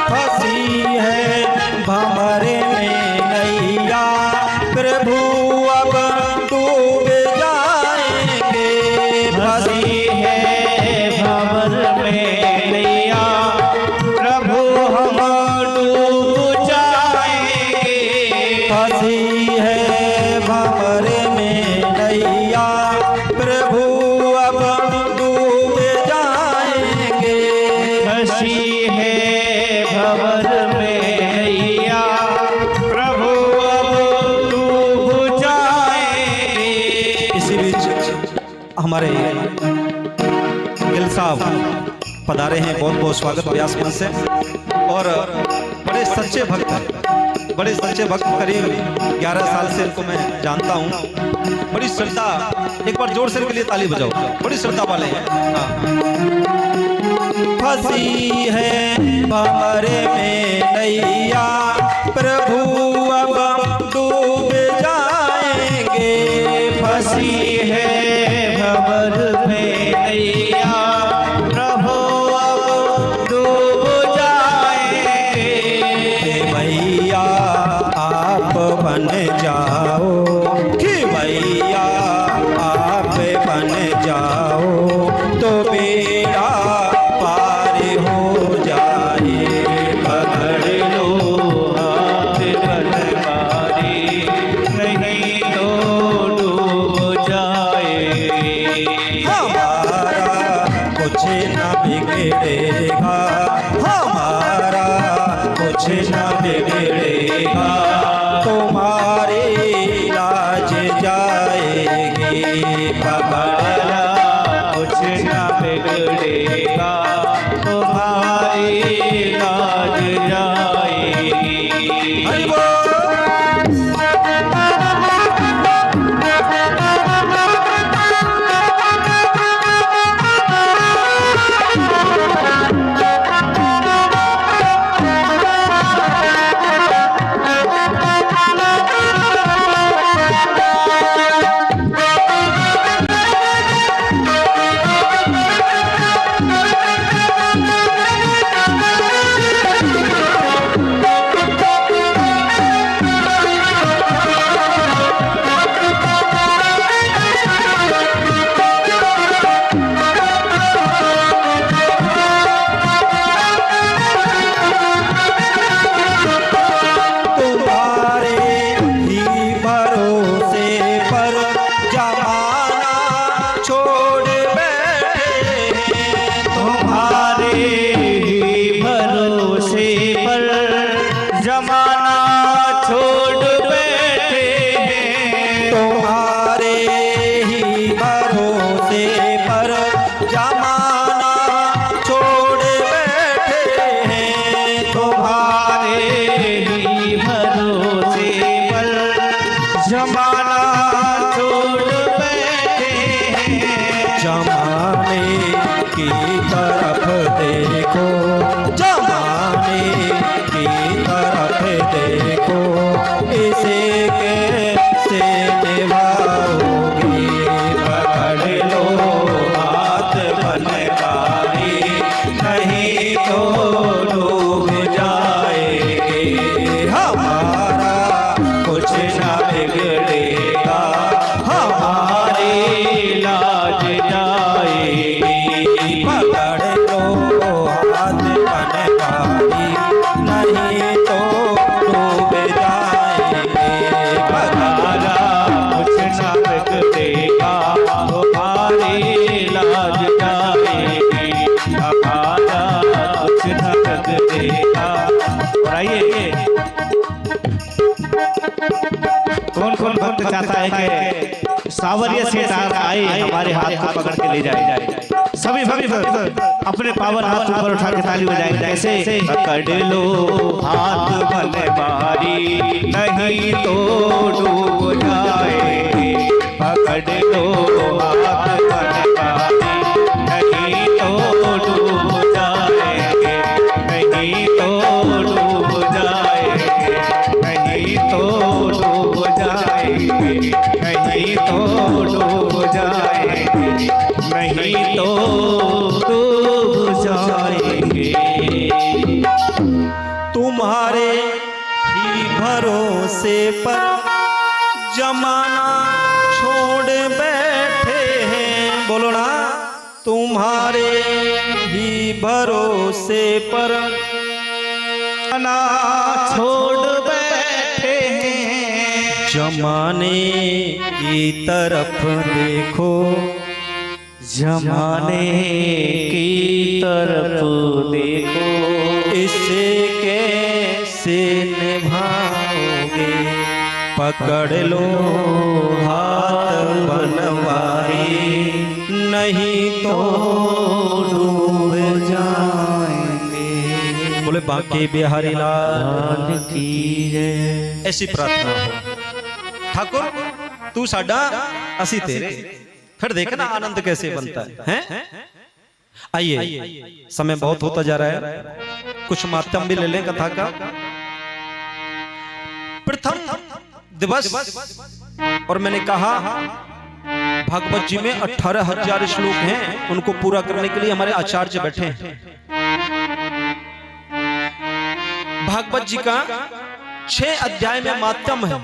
फंसी है भंवरे में नैया, प्रभु अब डूब जाएंगे। फंसी है भंवर में नैया, प्रभु हम डूब जाएंगे। फंसी है भंवरे में नैया, प्रभु अब डूब जाएंगे। फंसी है भंवर में नैया, प्रभु अब डूब जाएंगे। इसी बीच हमारे गिल साहब पधारे हैं, बहुत बहुत स्वागत व्यास मंच से। और बड़े सच्चे भक्त हैं, बड़े सच्चे भक्त, करीब 11 साल से इनको मैं जानता हूँ। बड़ी श्रद्धा, एक बार जोर से इनके लिए ताली बजाओ, बड़ी श्रद्धा वाले हैं। हाँ। फंसी है भंवरे में नैया, प्रभु अब डूब जाएंगे। फंसी है भंवर में नैया, प्रभु अब डूब जाएंगे। भैया आप बन जाओ, कि भैया आप बन जाओ, तो बेड़ा पार हो जाए। पकड़ लो हाथ बनवारी, नहीं तो डूब जाएंगे। हमारा कुछ न बिगड़ेगा, हमारा कुछ न बिगड़ेगा, तुम्हारी हरि बोल। कौन कौन भक्त चाहता है कि सावरिया सेठ आए हमारे हाथ को पकड़ के ले जाए। सभी भक्त अपने पावन हाथ ऊपर उठा के ताली बजाएंगे। कैसे? पकड़ लो हाथ भले बारी नहीं तो डूब जाएंगे। पकड़ लो हाथ भले बारी नहीं तो डूब जाएंगे। नहीं तो डूब जाएंगे। नहीं तो डूब जाएंगे। नहीं तो डूब जाएंगे। नहीं तो डूब जाएंगे। तुम्हारे ही भरोसे पर जमाना छोड़ बैठे हैं। बोलो ना, तुम्हारे ही भरोसे पर ना छोड़ बैठे हैं। जमाने की तरफ देखो, जमाने की तरफ देखो। इसे कैसे निभाओगे? पकड़ लो हाथ बनवारी नहीं तो डूब जाएंगे। बोले बांके बिहारी लाल की जय। ऐसी प्रार्थना हो। ठाकुर तू साडा असी तेरे। फिर देखना आनंद कैसे बनता है? आइए, समय बहुत होता जा रहा है, कुछ मातम भी ले लें कथा का। प्रथम दिवस और मैंने कहा भागवत जी में 18,000 श्लोक हैं, उनको पूरा करने के लिए हमारे आचार्य बैठे हैं। भागवत जी का 6 अध्याय में मातम है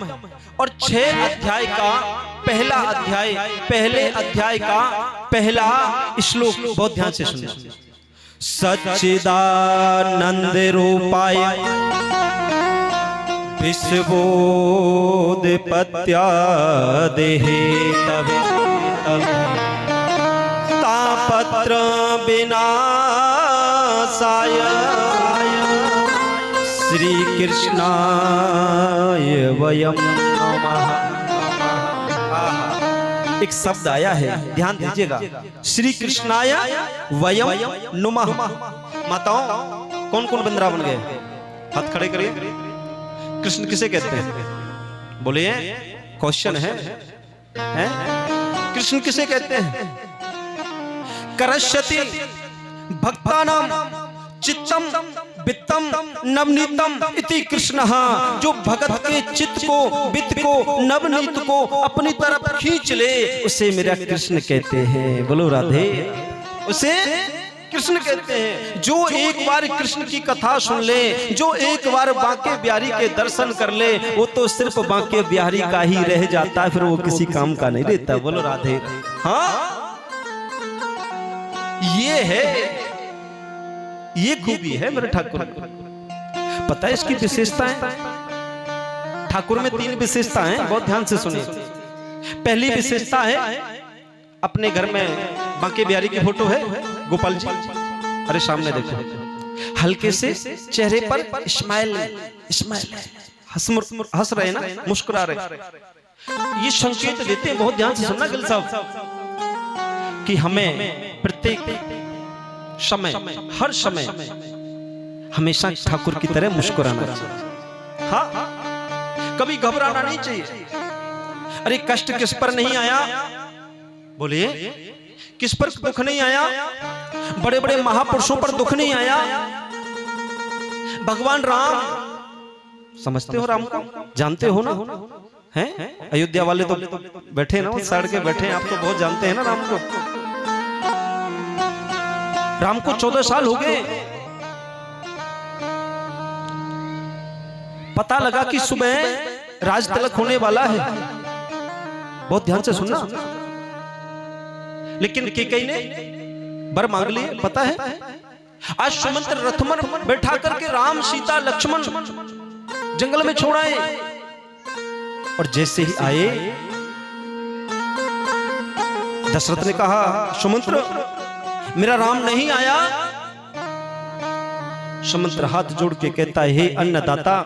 और 6 अध्याय का पहले अध्याय का पहला श्लोक बहुत ध्यान से सुनिए। सच्चिदानंद रूपाय विश्वोदपत्या देहे तवे तापत्र विनाशाय श्री कृष्णाय वयम नमः। एक शब्द आया है, ध्यान दीजिएगा। श्री कृष्णाय वयम नमः। माताओं कौन कौन वृंदावन गए? हाथ खड़े करिए। कृष्ण किसे कहते हैं? बोलिए, क्वेश्चन है? कृष्ण किसे कहते हैं? करश्यति भक्तानाम चित्तम वित्तम नवनीतम इति कृष्ण। जो भगत के चित्त को, वित्त को, नवनीत को अपनी तरफ खींच ले उसे मेरा कृष्ण कहते हैं। बोलो राधे। उसे कृष्ण कहते हैं। जो एक बार कृष्ण की कथा सुन ले, जो एक बार बांके बिहारी के दर्शन कर ले, वो तो सिर्फ बांके बिहारी का ही रह जाता है, फिर वो किसी काम का नहीं रहता। बोलो राधे। हाँ, ये है, ये खूबी है मेरे ठाकुर। पता है इसकी विशेषताएं? ठाकुर में 3 विशेषताएं, बहुत ध्यान से सुनिए। पहली विशेषता है, अपने घर में बांके बिहारी की फोटो है, गोपाल जी, अरे सामने देखो, हल्के से चेहरे पर स्माइल, हंस रहे ना, मुस्कुरा रहे। ये संकेत देते हैं, बहुत ध्यान से सुनना गिल साहब, कि हमें प्रत्येक समय, हर समय हमेशा ठाकुर की तरह मुस्कुराना चाहिए। हाँ, कभी घबराना नहीं चाहिए। अरे कष्ट किस पर नहीं आया? बोलिए, किस पर दुख नहीं आया? बड़े बड़े महापुरुषों पर दुख नहीं आया? भगवान राम, समझते हो राम को? जानते हो ना? हैं? अयोध्या वाले तो बैठे ना, सड़ के बैठे, आप तो बहुत जानते हैं ना राम को। राम को 14 साल हो गए। पता लगा कि सुबह राज तिलक होने वाला है। बहुत ध्यान से सुनना। लेकिन कैकेयी ने वर मांग लिए, पता है? आज सुमंत्र रथमन बैठा करके राम, सीता, लक्ष्मण जंगल में छोड़ आए, और जैसे ही आए, दशरथ ने कहा, सुमंत्र मेरा राम नहीं आया। सुमंत्र हाथ जोड़ के कहता है, हे अन्नदाता,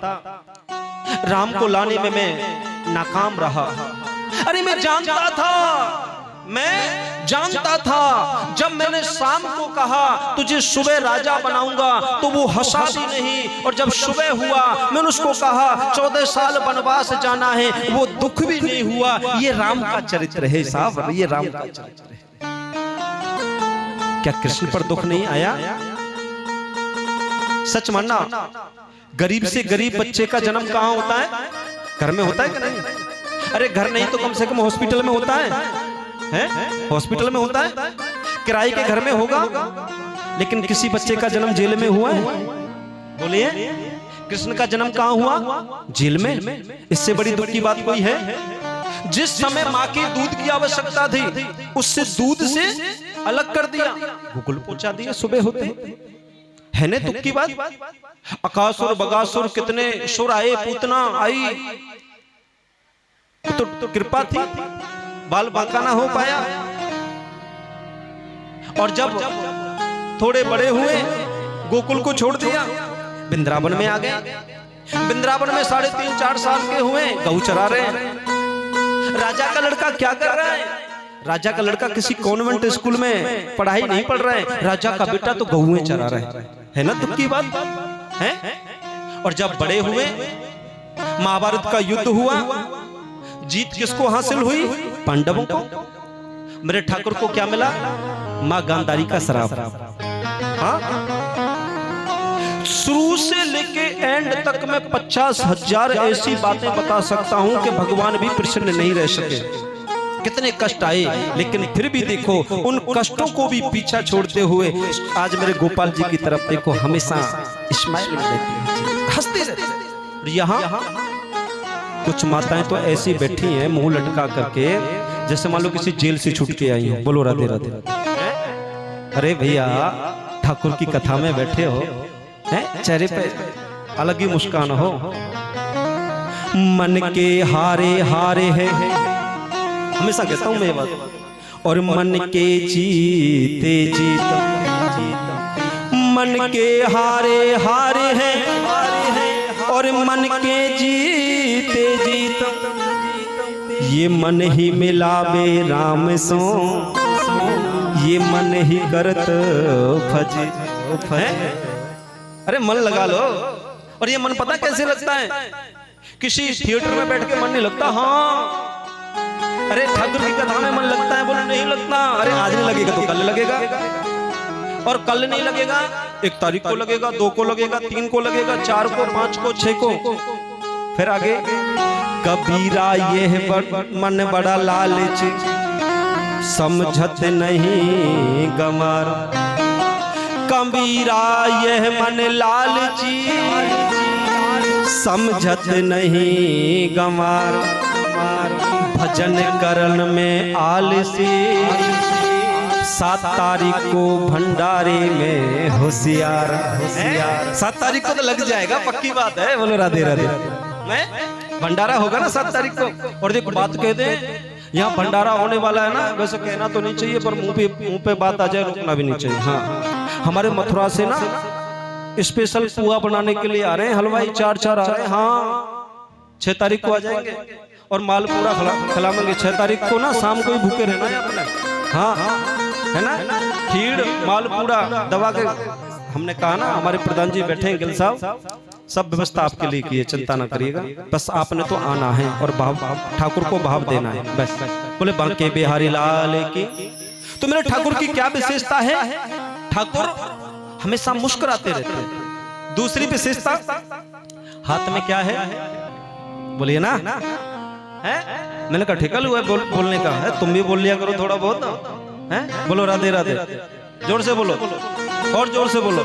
राम को लाने में मैं नाकाम रहा। अरे मैं जानता था, जब मैंने शाम को कहा तुझे सुबह राजा बनाऊंगा तो वो हंसा भी नहीं, और जब सुबह हुआ मैंने उसको कहा 14 साल वनवास जाना है, वो दुख भी नहीं हुआ। ये राम का चरित्र है साहब, ये राम का चरित्र है। क्या कृष्ण पर दुख नहीं आया? सच मानना, गरीब से गरीब बच्चे का जन्म कहां होता है? घर में होता है कि नहीं? अरे घर नहीं तो कम से कम हॉस्पिटल में होता है, हैं? हॉस्पिटल में होता है, किराए के घर में होगा। लेकिन किसी बच्चे का जन्म जेल में हुआ है? बोलिए, कृष्ण का जन्म कहां हुआ? जेल में। इससे बड़ी दुख की बात कोई है? जिस समय मां के दूध की आवश्यकता थी, उससे दूध से अलग कर दिया, गोकुल पहुंचा दिया सुबह होते। है ना दुख की बात? अकासुर बगासुर कितने सुर आए, पूतना आई, तो कृपा थी, बाल बांका ना हो पाया। और जब थोड़े बड़े हुए, गोकुल को छोड़ दिया, वृंदावन में आ गए। वृंदावन में 3.5-4 साल के हुए, गऊ चरा रहे हैं। राजा का लड़का क्या कर रहा है? राजा का लड़का किसी कॉन्वेंट स्कूल में पढ़ाई नहीं पढ़ रहा है, राजा का बेटा तो गऊएं चरा रहा है ना दुख की बात है? और जब बड़े हुए, महाभारत का युद्ध हुआ, जीत किसको हासिल हुई? पांडवों को। मेरे ठाकुर को क्या मिला? मां गांधारी का श्राप। हाँ, शुरू से लेके एंड तक मैं 50,000 ऐसी बातें बता सकता हूं कि भगवान भी प्रसन्न नहीं रह सके। कितने कष्ट आए, लेकिन फिर भी देखो उन कष्टों को भी पीछा छोड़ते हुए आज मेरे गोपाल जी की तरफ देखो, हमेशा स्माइल हंसते रहते। यहाँ कुछ माताएं तो ऐसी बैठी हैं मुंह लटका करके, जैसे मान लो किसी जेल से छूट के आई हो। बोलो राधे राधे। अरे भैया, ठाकुर की कथा में बैठे हो, चेहरे पे अलग ही मुस्कान हो। मन के हारे हारे है, हमेशा कहता हूं मैं ये बात। और मन के जीते जीत, मन के हारे हारे हैं, और मन के जीते जीत, ये मन ही मिलावे राम सो, ये मन ही करत भज। अरे मन लगा लो। और ये मन पता कैसे लगता है? किसी थिएटर में बैठ के मन नहीं लगता, हाँ अरे ठाकुर की कथा में मन लगता है, बोले नहीं लगता। अरे आज नहीं लगेगा तो कल लगेगा, और कल नहीं लगेगा 1 तारीख को लगेगा, 2 को लगेगा, 3 को लगेगा, 4 को, 5 को, 6 को। फिर आगे कबीरा ये मन बड़ा लालच समझत नहीं गमार। कबीरा यह मन लालची समझत नहीं गमार। भजन करन में आलसी 7 तारीख को भंडारे में होशियार। 7 तारीख को तो लग जाएगा, पक्की बात है। बोलो राधे राधे। भंडारा होगा ना 7 तारीख को। और देखो बात कहते हैं यहाँ भंडारा होने वाला है ना, वैसे कहना तो नहीं चाहिए पर मुंह पे बात आ जाए रोकना भी नहीं चाहिए। हाँ हमारे मथुरा से ना स्पेशल पुआ बनाने के लिए आ रहे हैं हलवाई, 4 आ रहे हैं। हाँ 6 तारीख को आ जाएंगे और मालपूड़ा खिलाएंगे। 6 तारीख को ना शाम को ही भूखे रहना है अपने। हाँ है ना, खीर मालपूड़ा दवा के हमने कहा ना, हमारे प्रधान जी बैठे हैं गिल साहब, सब व्यवस्था आपके लिए की है, चिंता ना करिएगा। बस आपने तो आना है और भाव ठाकुर को भाव देना है बस। बोले बांके बिहारी लाल की। तो मेरे ठाकुर की क्या विशेषता है? ठाकुर हमेशा मुस्कुराते रहते हैं। दूसरी विशेषता हाथ में क्या है बोलिए ना, है? मैंने कहा ठेका हुआ है बोलने का है, तुम भी बोल लिया करो थोड़ा बहुत है। बोलो राधे राधे, जोर से बोलो और जोर से बोलो,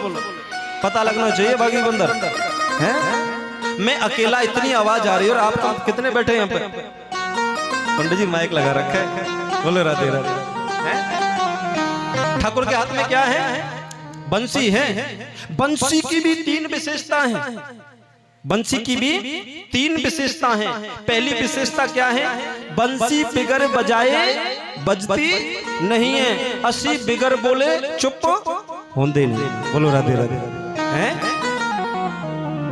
पता लगना चाहिए बाकी बंदर है। मैं अकेला इतनी आवाज आ रही है और आप कितने बैठे यहाँ पे? पंडित जी माइक लगा रखा है। बोलो राधे राधे। ठाकुर के हाथ में क्या है? बंसी है। बंसी की भी 3 विशेषता है। बंसी की भी 3 विशेषता है। पहली विशेषता क्या है? बंसी बिगर बजाए बजती नहीं है, 80 बिगर बोले चुप होंदे नहीं। बोलो राधे राधे हैं?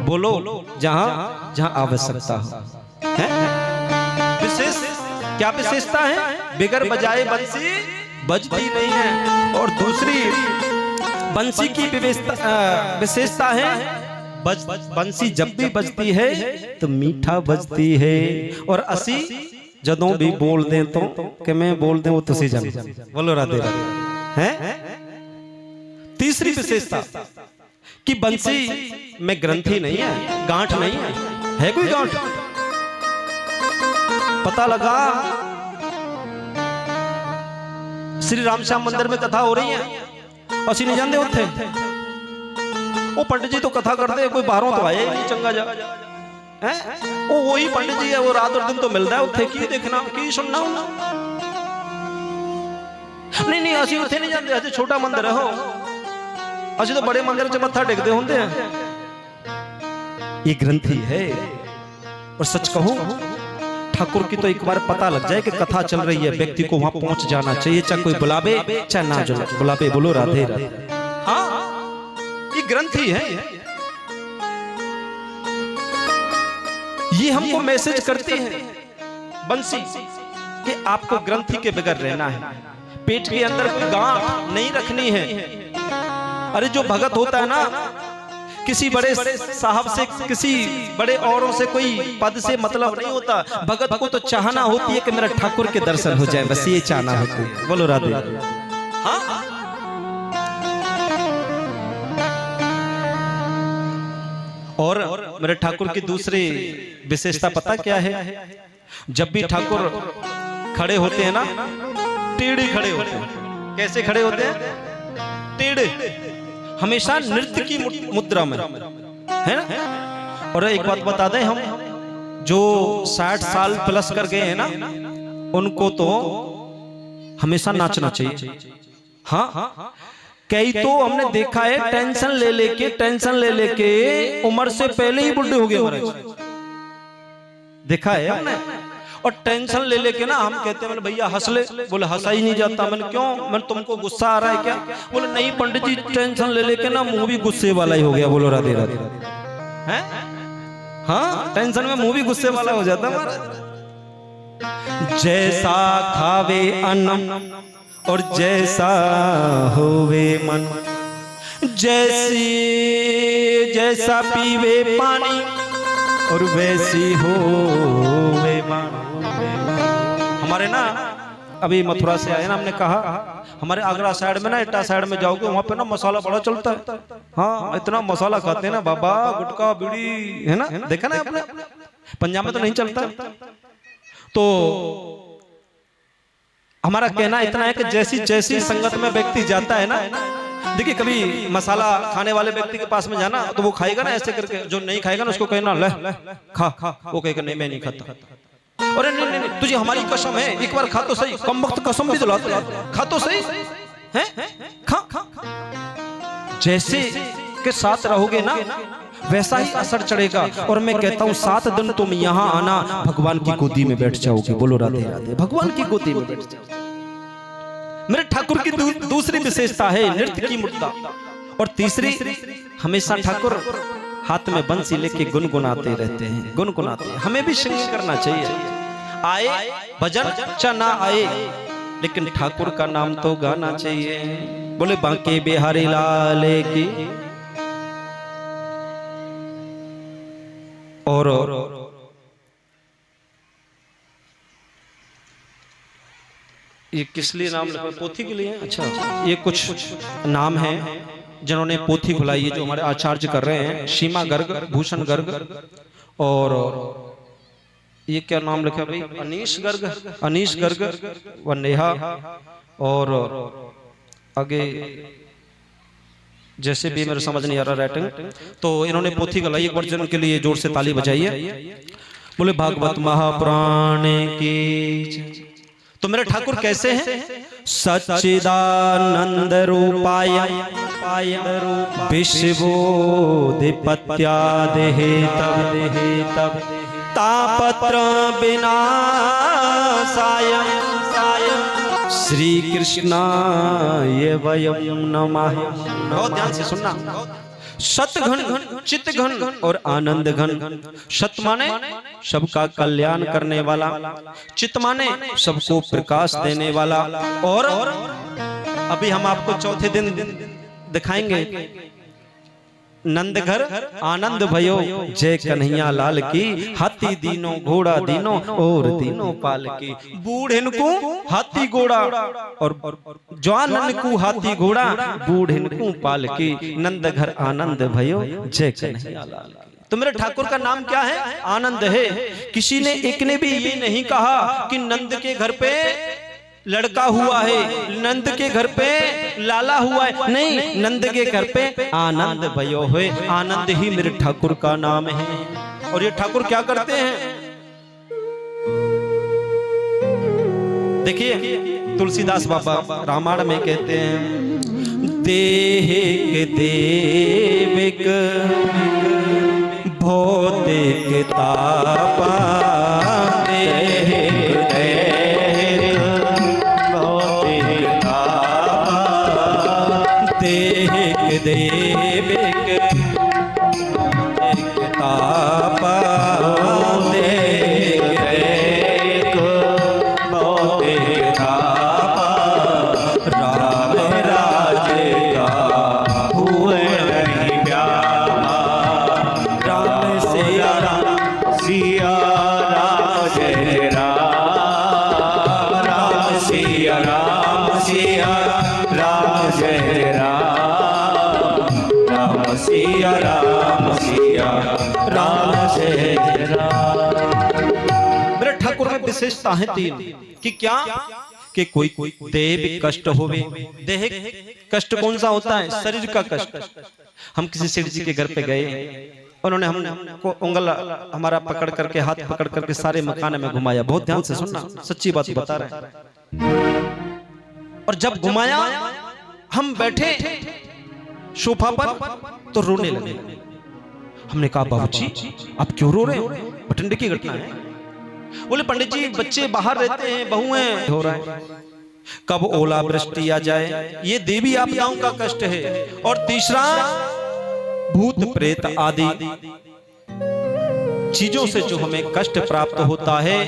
बोलो जहां जहां आवश्यकता हो है। विशेष क्या विशेषता है? बिगर बजाए बंसी बजती नहीं है। और दूसरी बंसी की विशेषता है, बंसी जब भी बजती है तो मीठा बजती है। और 80 जदों भी बोल दें तो कि मैं बोल दें वो तुसी जान। बोलो राधे राधे हैं? तीसरी विशेषता कि बंसी में ग्रंथि नहीं है, गांठ नहीं है कोई गांठ? पता लगा श्री राम श्याम मंदिर में कथा हो रही है, असि नहीं जानते उठे वो पंडित जी तो कथा करते हैं, कोई बाहरों तो आया ही नहीं चंगा जा है। वो वही पंडित जी है, वो रात और दिन तो मिलता है उठे की देखना की सुनना। नहीं असि उठे नहीं जानते, अजय छोटा मंदिर है हो, असि तो बड़े मंदिर से मत्था टेकते होंगे। ये ग्रंथि है। और सच कहूं ठाकुर की तो एक बार पता लग जाए कि कथा चल रही है, व्यक्ति को वहां पहुंच जाना चाहिए, चाहे कोई बुलावे चाहे ना बुलावे। बोलो राधे राधे। हाँ ये ग्रंथि है, ये हमको मैसेज करती है बंसी कि आपको ग्रंथि के बगैर रहना है, पेट के अंदर कोई गांठ नहीं रखनी है। अरे जो भगत होता है ना, किसी बड़े साहब से किसी बड़े औरों से कोई पद से मतलब नहीं होता, भगत को तो चाहना होती है कि मेरा ठाकुर के दर्शन हो जाए, बस ये चाहना होता है। बोलो राधे। हाँ और मेरे ठाकुर की दूसरी विशेषता पता क्या है? जब भी ठाकुर खड़े होते हैं ना, टेढ़े खड़े होते हैं। कैसे खड़े होते हैं? टेढ़े, हमेशा नृत्य की मुद्रा में है ना। और एक बात बता दें, हम जो 60 साल प्लस कर गए हैं ना, उनको तो हमेशा नाचना चाहिए। हाँ कई तो हमने देखा है टेंशन ले लेके उम्र से पहले ही बुढ़े हो गए महाराज, देखा है हमने। और टेंशन ले लेके ना हम कहते हैं भैया हंस ले, बोले हंसा ही नहीं जाता। मैंने क्यों? मैंने तुमको गुस्सा आ रहा है क्या? बोले नहीं पंडित जी टेंशन ले लेके ना मुंह भी गुस्से वाला ही हो गया। बोलो राधे राधे हैं? हाँ टेंशन में मुंह भी गुस्से वाला हो जाता महाराज। जैसा खावे अन्न और जैसा होवे मन, जैसा पीवे पानी और वैसी हो वे हमारे ना अभी मथुरा से आए ना, हमने कहा हमारे आगरा साइड में ना, इटा साइड में जाओगे वहां पे ना मसाला बड़ा चलता है। हाँ, इतना मसाला खाते हैं ना बाबा, गुटखा बीड़ी है ना, देखा ना आपने। पंजाब में तो नहीं चलता। तो हमारा कहना इतना है कि जैसी जैसी संगत में व्यक्ति जाता है ना, देखिए कभी मसाला खाने वाले व्यक्ति के पास में जाना तो वो खाएगा ना ऐसे करके, जो नहीं खाएगा ना उसको कहना ले खा, वो कहेगा नहीं मैं नहीं खाता। अरे नहीं नहीं तुझे हमारी कसम है, एक बार खा तो सही, कम वक्त कसम भी दिलाते, खा तो सही है, खा खा। जैसे के साथ रहोगे ना वैसा ही असर चढ़ेगा। और मैं कहता हूं 7 दिन तुम यहाँ आना, भगवान की गोदी में बैठ जाओगे। बोलो राधे राधे, भगवान की गोदी में बैठ जाओगे। मेरे ठाकुर की दूसरी विशेषता है नृत्य की मुद्रा, और तीसरी हमेशा ठाकुर हाथ में बंसी लेके गुनगुनाते रहते हैं, गुनगुनाते हैं। हमें भी सिंगिंग करना चाहिए, आए भजन चा ना आए, लेकिन ठाकुर का नाम तो गाना चाहिए। बोले बांके बिहारी लाल की। और ये किस लिए नाम लिखा? पोथी के लिए। अच्छा, ये कुछ नाम है जिन्होंने पोथी खुलाई है, जो हमारे आचार्य कर रहे हैं, सीमा गर्ग, भूषण गर्ग, और ये क्या नाम लिखा भाई? अनीश गर्ग व नेहा, और आगे जैसे भी मेरे समझ नहीं आ रहा राइटिंग। तो इन्होंने पोथी खुलाई, एक बार जन के लिए जोर से ताली बजाइए। बोले भागवत महापुराण की। तो मेरे ठाकुर कैसे हैं? सच्चिदानंद रूपाय विश्वोदिपत्यादेः तब तापत्र विनाशाय श्री कृष्णाय वयं नमः। बहुत ध्यान से सुनना। सतघन, चितघन और आनंद घन। सत माने सबका कल्याण करने वाला, चित माने सबको प्रकाश देने वाला, और अभी हम आपको चौथे दिन दिखाएंगे नंद घर आनंद भयो जय कन्हैया लाल की। हाथी दीनो घोड़ा दीनो और दीनो पाल की। बूढ़ इनको हाथी घोड़ा और जवान को हाथी घोड़ा, बूढ़ इनको पाल की। नंद घर आनंद भयो जय कन्हैया लाल की। तो मेरे ठाकुर का नाम क्या है? आनंद है। किसी ने एक ने भी ये नहीं कहा कि नंद के घर पे लड़का हुआ है, नंद के घर पे लाला हुआ है, नहीं, नंद के घर पे आनंद भयो है। आनंद ही मेरे ठाकुर का नाम है। और ये ठाकुर क्या करते हैं? देखिए तुलसीदास बाबा रामायण में कहते हैं, देह के देविक भौतिक तापा, देह देविक तापा, देख भौतिक तापा, राम राज्य का हुए नहीं प्यारा। राम सिया राम, सिया राम जय राम, राम सिया राम, सिया राम जय राम, सिया राम जय राम। मेरे ठाकुर में विशेषता है 3 कि क्या कि कोई दैहिक कष्ट होवे। दैहिक कष्ट कौन सा होता है? शरीर का कष्ट। हम किसी सेठ जी के घर पे गए, उन्होंने हमको उंगल हमारा पकड़ करके, हाथ पकड़ करके सारे मकान में घुमाया। बहुत ध्यान से सुनना, सच्ची बात बता रहे हैं। और जब घुमाया हम बैठे सोफा पर तो रोने लगे। हमने कहा बाबूजी आप क्यों रो रहे हो? बठिंडे की घटना है। बोले पंडित जी बच्चे बाहर रहते हैं, बहुएं हो रहा है, कब ओला वृष्टि आ जाए, ये देवी आपदाओं का कष्ट है। और तीसरा भूत प्रेत आदि चीजों से जो हमें कष्ट प्राप्त होता है,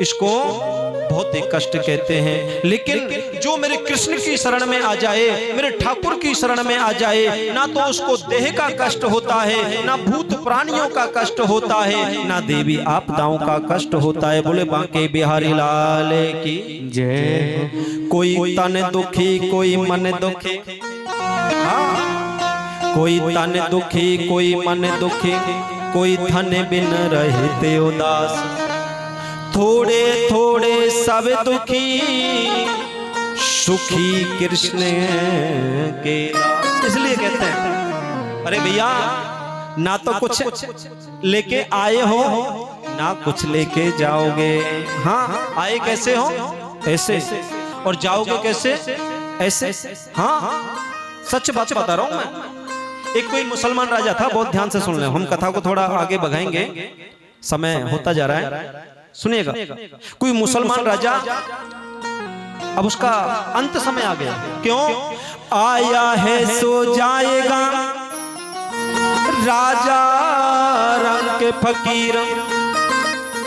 इसको बहुत ही कष्ट कहते हैं, लेकिन जो मेरे कृष्ण की शरण में आ जाए, मेरे ठाकुर की शरण में आ जाए, ना तो उसको देह का कष्ट होता है, ना भूत प्राणियों का कष्ट होता है, ना देवी आपदाओं का कष्ट होता है। बोले बांके बिहारी लाल की जय। कोई तन दुखी कोई मन दुखी, हाँ, कोई तन दुखी कोई मन दुखी, कोई धन बिन रहते उदास, थोड़े थोड़े सब दुखी, सुखी कृष्ण के दास। इसलिए कहते हैं अरे भैया, ना तो कुछ लेके आए हो, ना कुछ लेके जाओगे। हाँ, आए कैसे हो? ऐसे, और जाओगे कैसे? ऐसे। हाँ, सच बात बता रहा हूं मैं। एक कोई मुसलमान राजा था, बहुत ध्यान से सुन ले, हम कथा को थोड़ा आगे बढ़ाएंगे, समय होता जा रहा है, सुनिएगा। कोई मुसलमान राजा, अब उसका अंत समय आ गया। क्यों? आया है सो जाएगा राजा रंग के फकीर,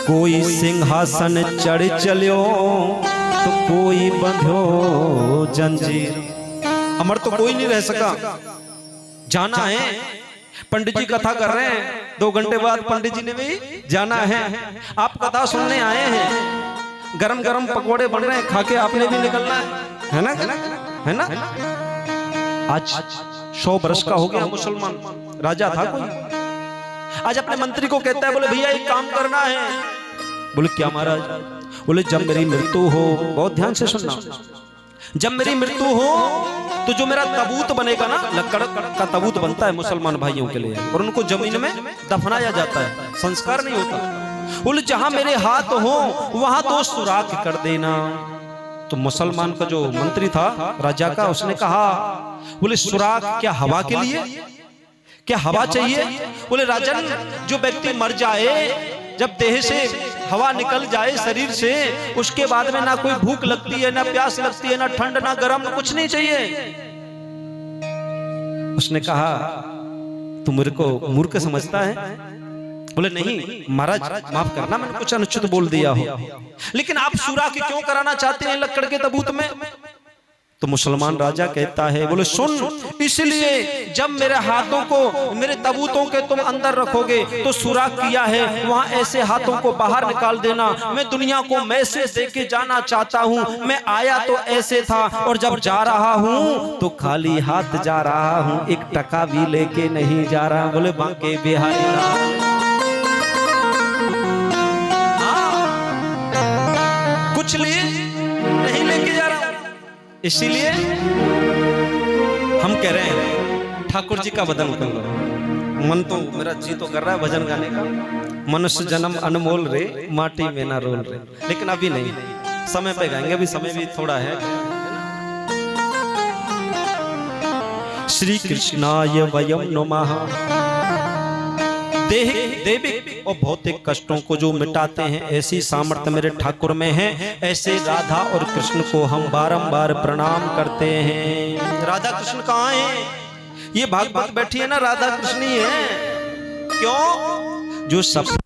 कोई सिंहासन चढ़ चलो तो कोई बंधो जंजीर। अमर तो कोई नहीं रह सका, जाना है। पंडित जी कथा कर रहे हैं, 2 घंटे बाद पंडित जी ने भी जाना है। आप कथा सुनने आए हैं, गरम गरम पकोड़े बन रहे हैं, खा के आपने भी निकलना है ना? है ना? आज 100 वर्ष का हो गया मुसलमान राजा था कोई, आज अपने मंत्री को कहता है, बोले भैया एक काम करना है। बोले क्या महाराज? बोले जब मेरी मृत्यु हो, बहुत ध्यान से सुनना, जब मेरी मृत्यु हो तो जो मेरा तबूत बनेगा ना, लकड़ का तबूत बनता है मुसलमान भाइयों के लिए, और उनको जमीन में दफनाया जाता है, संस्कार नहीं होता। बोले जहां मेरे हाथ हो वहां तो सुराख कर देना। तो मुसलमान का जो मंत्री था राजा का, उसने कहा, बोले सुराख क्या हवा के लिए? क्या हवा चाहिए? बोले राजन, जो व्यक्ति मर जाए, जब देह से हवा निकल जाए शरीर से, उसके बाद में ना कोई भूख लगती है, ना प्यास लगती है, ना ठंड, ना गर्म, कुछ नहीं चाहिए। उसने कहा, तू मेरे को मूर्ख समझता है? बोले नहीं महाराज, माफ करना, मैंने कुछ अनुचित बोल दिया हो, लेकिन आप सुराख क्यों कराना चाहते हैं लकड़ के तबूत में? तो मुसलमान राजा कहता है, बोले सुन, इसलिए जब मेरे हाथों को, मेरे तबूतों के तुम अंदर रखोगे तो सुराख किया है, वहां ऐसे हाथों को बाहर निकाल देना। मैं दुनिया को मैसेज देके जाना चाहता हूं, मैं आया तो ऐसे था और जब जा रहा हूं तो खाली हाथ जा रहा हूं, 1 टका भी लेके नहीं जा रहा। बोले बांके बिहारी लाल, कुछ लिए नहीं लेके जा रहा। इसीलिए हम कह रहे हैं ठाकुर जी का भजन करो। मन तो मेरा जी तो कर रहा है भजन गाने का, मनुष्य जन्म अनमोल रे, माटी में ना रोल रे, लेकिन अभी नहीं, समय पे गाएंगे, अभी समय भी थोड़ा है। श्री कृष्णाय वयम नमः। दैविक और भौतिक कष्टों को जो मिटाते हैं, ऐसी सामर्थ्य मेरे ठाकुर में है। ऐसे राधा और कृष्ण को हम बारंबार प्रणाम करते हैं। राधा कृष्ण कहाँ हैं? ये भागवत बैठी है ना, राधा कृष्ण ही है। क्यों? जो सब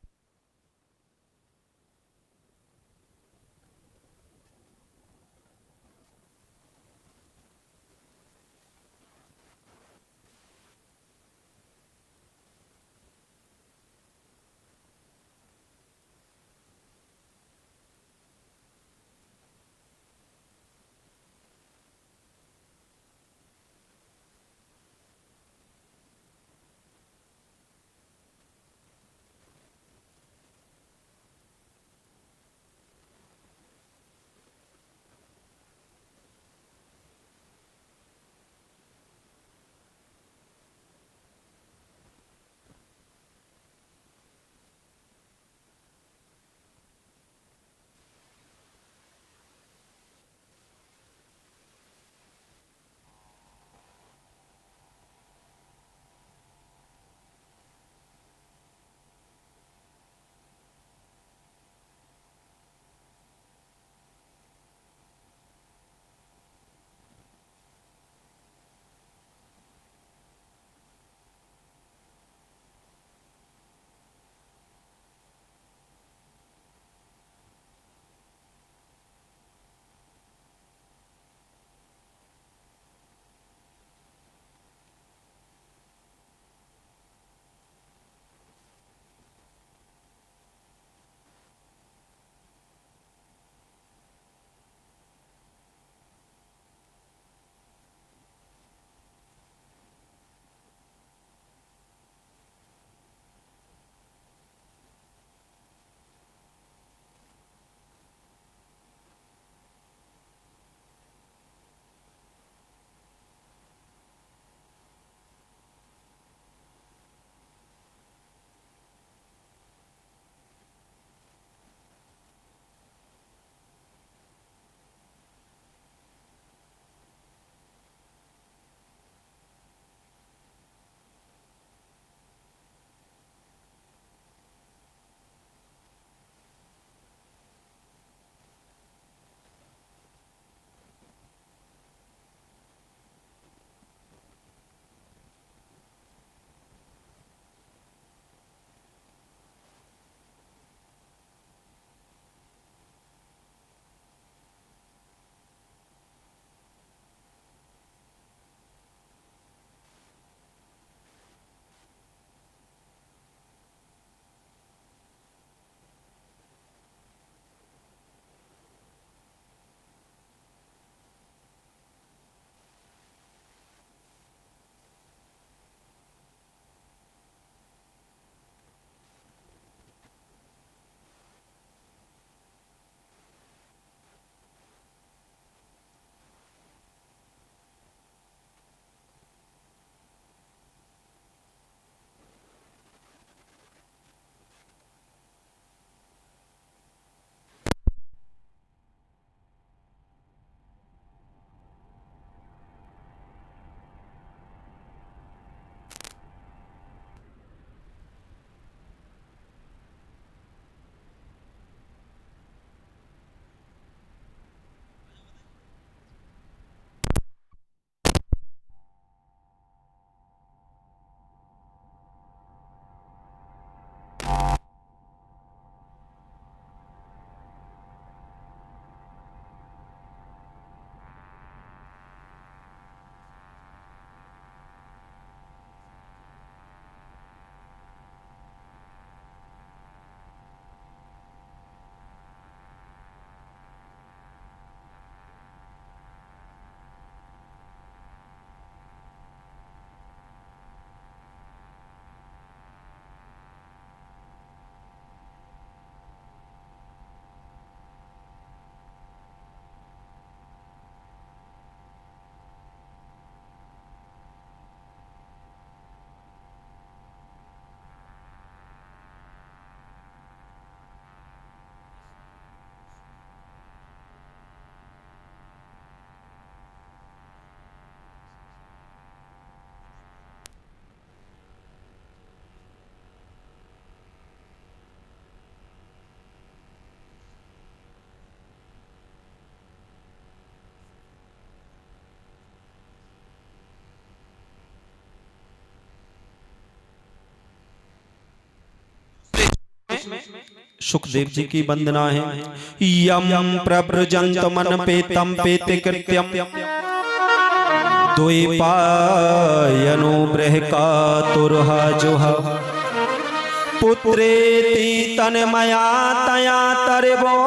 सुखदेव जी की वंदना है। यम प्रव्रजंत मन पेतम पेते कृत्यम द्वैपायनो बृहका तुरहा जुहा पुत्रेति तन्मया तया तरवो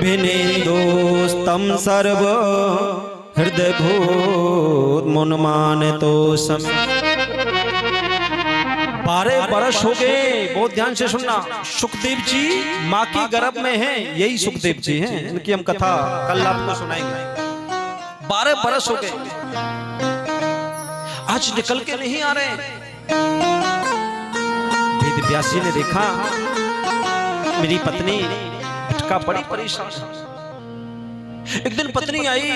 विनेदोस्तम सर्व हृदय भूत मुनमानतो सम। 12 बरस हो गए, बहुत ध्यान से सुनना। सुखदेव जी माँ के गर्भ में हैं, यही सुखदेव जी हैं, इनकी हम कथा कल आपको सुनाएंगे। 12 बरस हो गए, आज निकल के नहीं आ रहे। वेद व्यास जी ने देखा मेरी पत्नी का बड़ी परेशान। एक दिन पत्नी आई,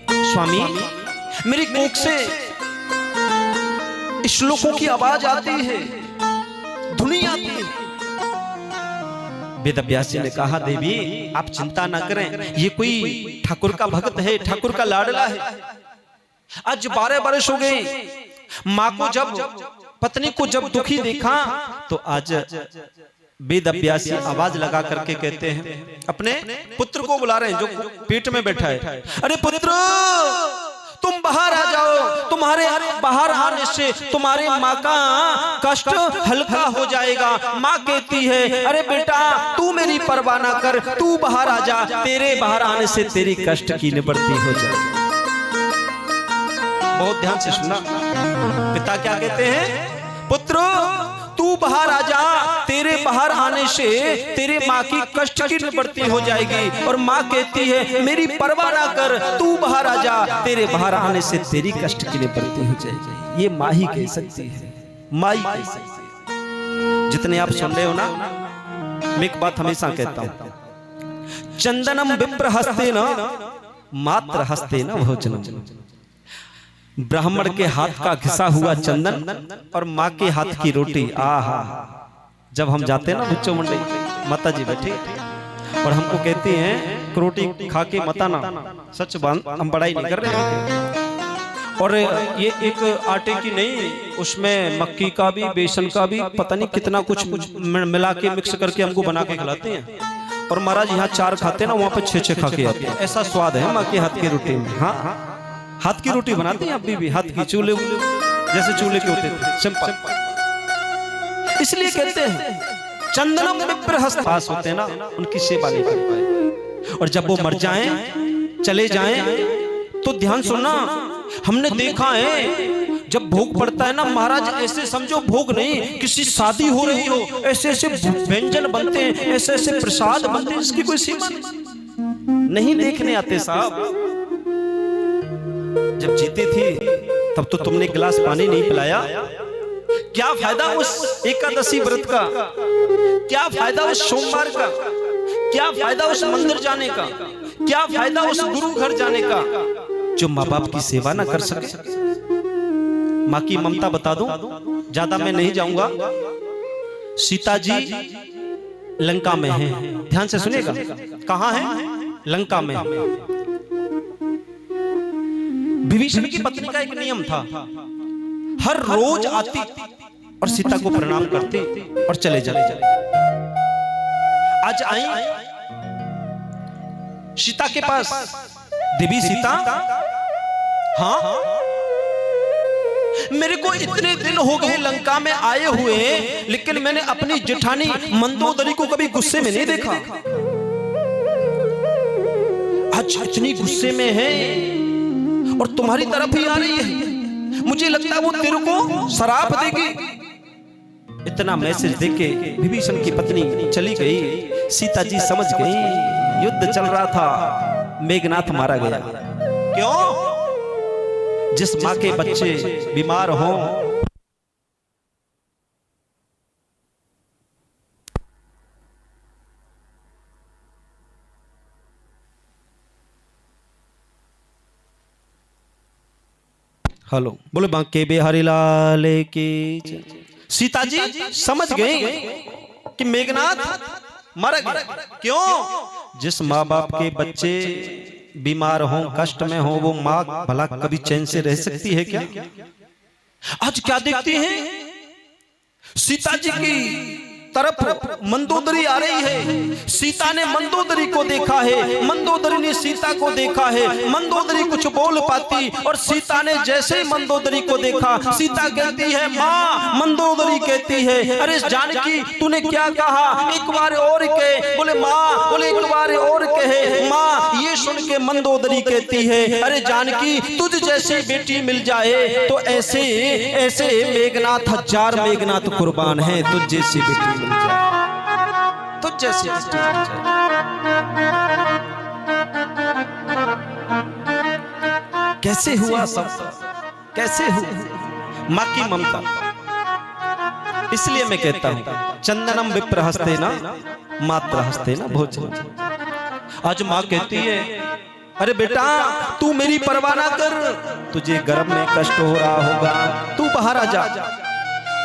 स्वामी मेरी कोख से श्लोकों की आवाज आती है, धुनी आती है। वेद व्यास जी ने कहा देवी आप चिंता ना करें, ये कोई ठाकुर का भक्त है, ठाकुर का लाडला है। आज 12 बरस हो गए, माँ को जब पत्नी को जब दुखी देखा तो आज वेद व्यास आवाज लगा करके कहते हैं, अपने पुत्र को बुला रहे हैं जो पेट में बैठा है। अरे पुत्र तुम बाहर आ जाओ, तुम्हारे बाहर आने से तुम्हारे माँ का कष्ट हल्का हो जाएगा। माँ कहती है अरे बेटा तू मेरी परवाह ना कर, तू बाहर आ जा, तेरे बाहर आने से तेरी कष्ट की निवृत्ति हो जाएगी। बहुत ध्यान से सुनना, पिता क्या कहते हैं, पुत्र तू बाहर आ जा, तेरे बाहर आने से तेरे माँ की कष्ट की निवृत्ति हो जाएगी। और माँ कहती है मेरी परवाह ना कर, तू बाहर आ जा, तेरे बाहर आने से तेरी कष्ट की निवृत्ति हो जाएगी। ये माँ ही कह सकती है, माँ ही कह सकती है। जितने आप सुन रहे हो ना, मैं एक बात हमेशा कहता हूं, चंदनम विप्र हस्ते न मात्र हस्ते न भोजनम। ब्राह्मण के हाथ का घिसा हुआ चंदन और माँ के हाथ की रोटी, आहा। जब हम जाते हैं ना बच्चों मंडई, माता जी बैठी और हमको कहती हैं रोटी खा के मत आना, सच बात हम बड़ाई नहीं कर रहे हैं। और ये एक आटे की नहीं, उसमें मक्की का भी, बेसन का भी, पता नहीं कितना कुछ मिला के मिक्स करके हमको बना के खिलाते हैं। और महाराज यहाँ 4 खाते हैं ना, वहाँ पे 6 खा के आते हैं। ऐसा स्वाद है माँ के हाथ की रोटी में। हाँ, हाथ की रोटी बनाते हैं अभी भी, हाथ की चूल्हे जैसे चूल्हे के होते थे, सिंपल। इसलिए कहते हैं चंदनम विप्र हस्त, पास होते हैं ना उनकी सेवा नहीं कर पाए। और जब वो मर जाएं, चले जाएं, तो ध्यान सुनना, हमने देखा है जब भोग पड़ता है ना महाराज, ऐसे समझो भोग नहीं, किसी शादी हो रही हो, ऐसे ऐसे व्यंजन बनते हैं, ऐसे ऐसे प्रसाद बनते हैं, इसकी कोई सीमा नहीं। देखने आते साहब, जब जीते थे तब तो तुमने गिलास पानी नहीं पिलाया। क्या फायदा उस एकादशी व्रत का, क्या फायदा उस सोमवार का, क्या फायदा उस मंदिर जाने का, क्या फायदा उस गुरु घर जाने का, जो माँ बाप की सेवा ना कर सके। माँ की ममता बता दूं, ज्यादा मैं नहीं जाऊंगा। सीता जी लंका में हैं, ध्यान से सुनिएगा, कहां है, लंका में। विभीषण की पत्नी का एक नियम था, हर रोज आती और सीता को प्रणाम करती और चले जाते। आज आई सीता के पास, देवी सीता, हाँ मेरे को इतने दिन हो गए लंका में आए हुए, लेकिन मैंने अपनी जेठानी मंदोदरी को कभी गुस्से में नहीं देखा। आज इतनी गुस्से में है और तुम्हारी तरफ ही आ रही है, मुझे लगता है वो तेरे को शराप देगी। इतना मैसेज देके विभीषण की पत्नी चली गई। सीता जी समझ गई युद्ध चल रहा था, मेघनाथ मारा गया। क्यों? जिस माँ के बच्चे बीमार हों, हेलो बोले बांके बिहारी लाल की। सीता जी समझ गई कि मेघनाथ मर गया। क्यों? जिस माँ बाप के बच्चे बीमार हों, कष्ट में हो, वो माँ भला कभी चैन से रह सकती है क्या? आज क्या देखते हैं, सीता जी की तरफ मंदोदरी आ रही है। सीता ने मंदोदरी को देखा है, मंदोदरी ने सीता को देखा है। मंदोदरी कुछ बोल पाती और सीता ने जैसे ही मंदोदरी को देखा, सीता कहती है माँ। मंदोदरी कहती है अरे जानकी तूने क्या कहा, एक बार और कहे। बोले माँ, बोले एक बार और कहे माँ। ये सुन के मंदोदरी कहती है अरे जानकी तुझ जैसी बेटी मिल जाए तो ऐसे ऐसे मेघनाथ, हजार मेघनाथ कुर्बान है। तुझ जैसी बेटी मिल जाए, तुझ जैसी बेटी मिल जाए। कैसे हुआ सब, कैसे हुआ माँ की ममता। इसलिए मैं कहता हूं चंदनम विप्र हस्ते ना मात्र हस्ते ना भोजन। आज माँ कहती है अरे बेटा तू मेरी परवाह ना कर, तुझे गर्भ में कष्ट हो रहा होगा, तू बाहर आ जा।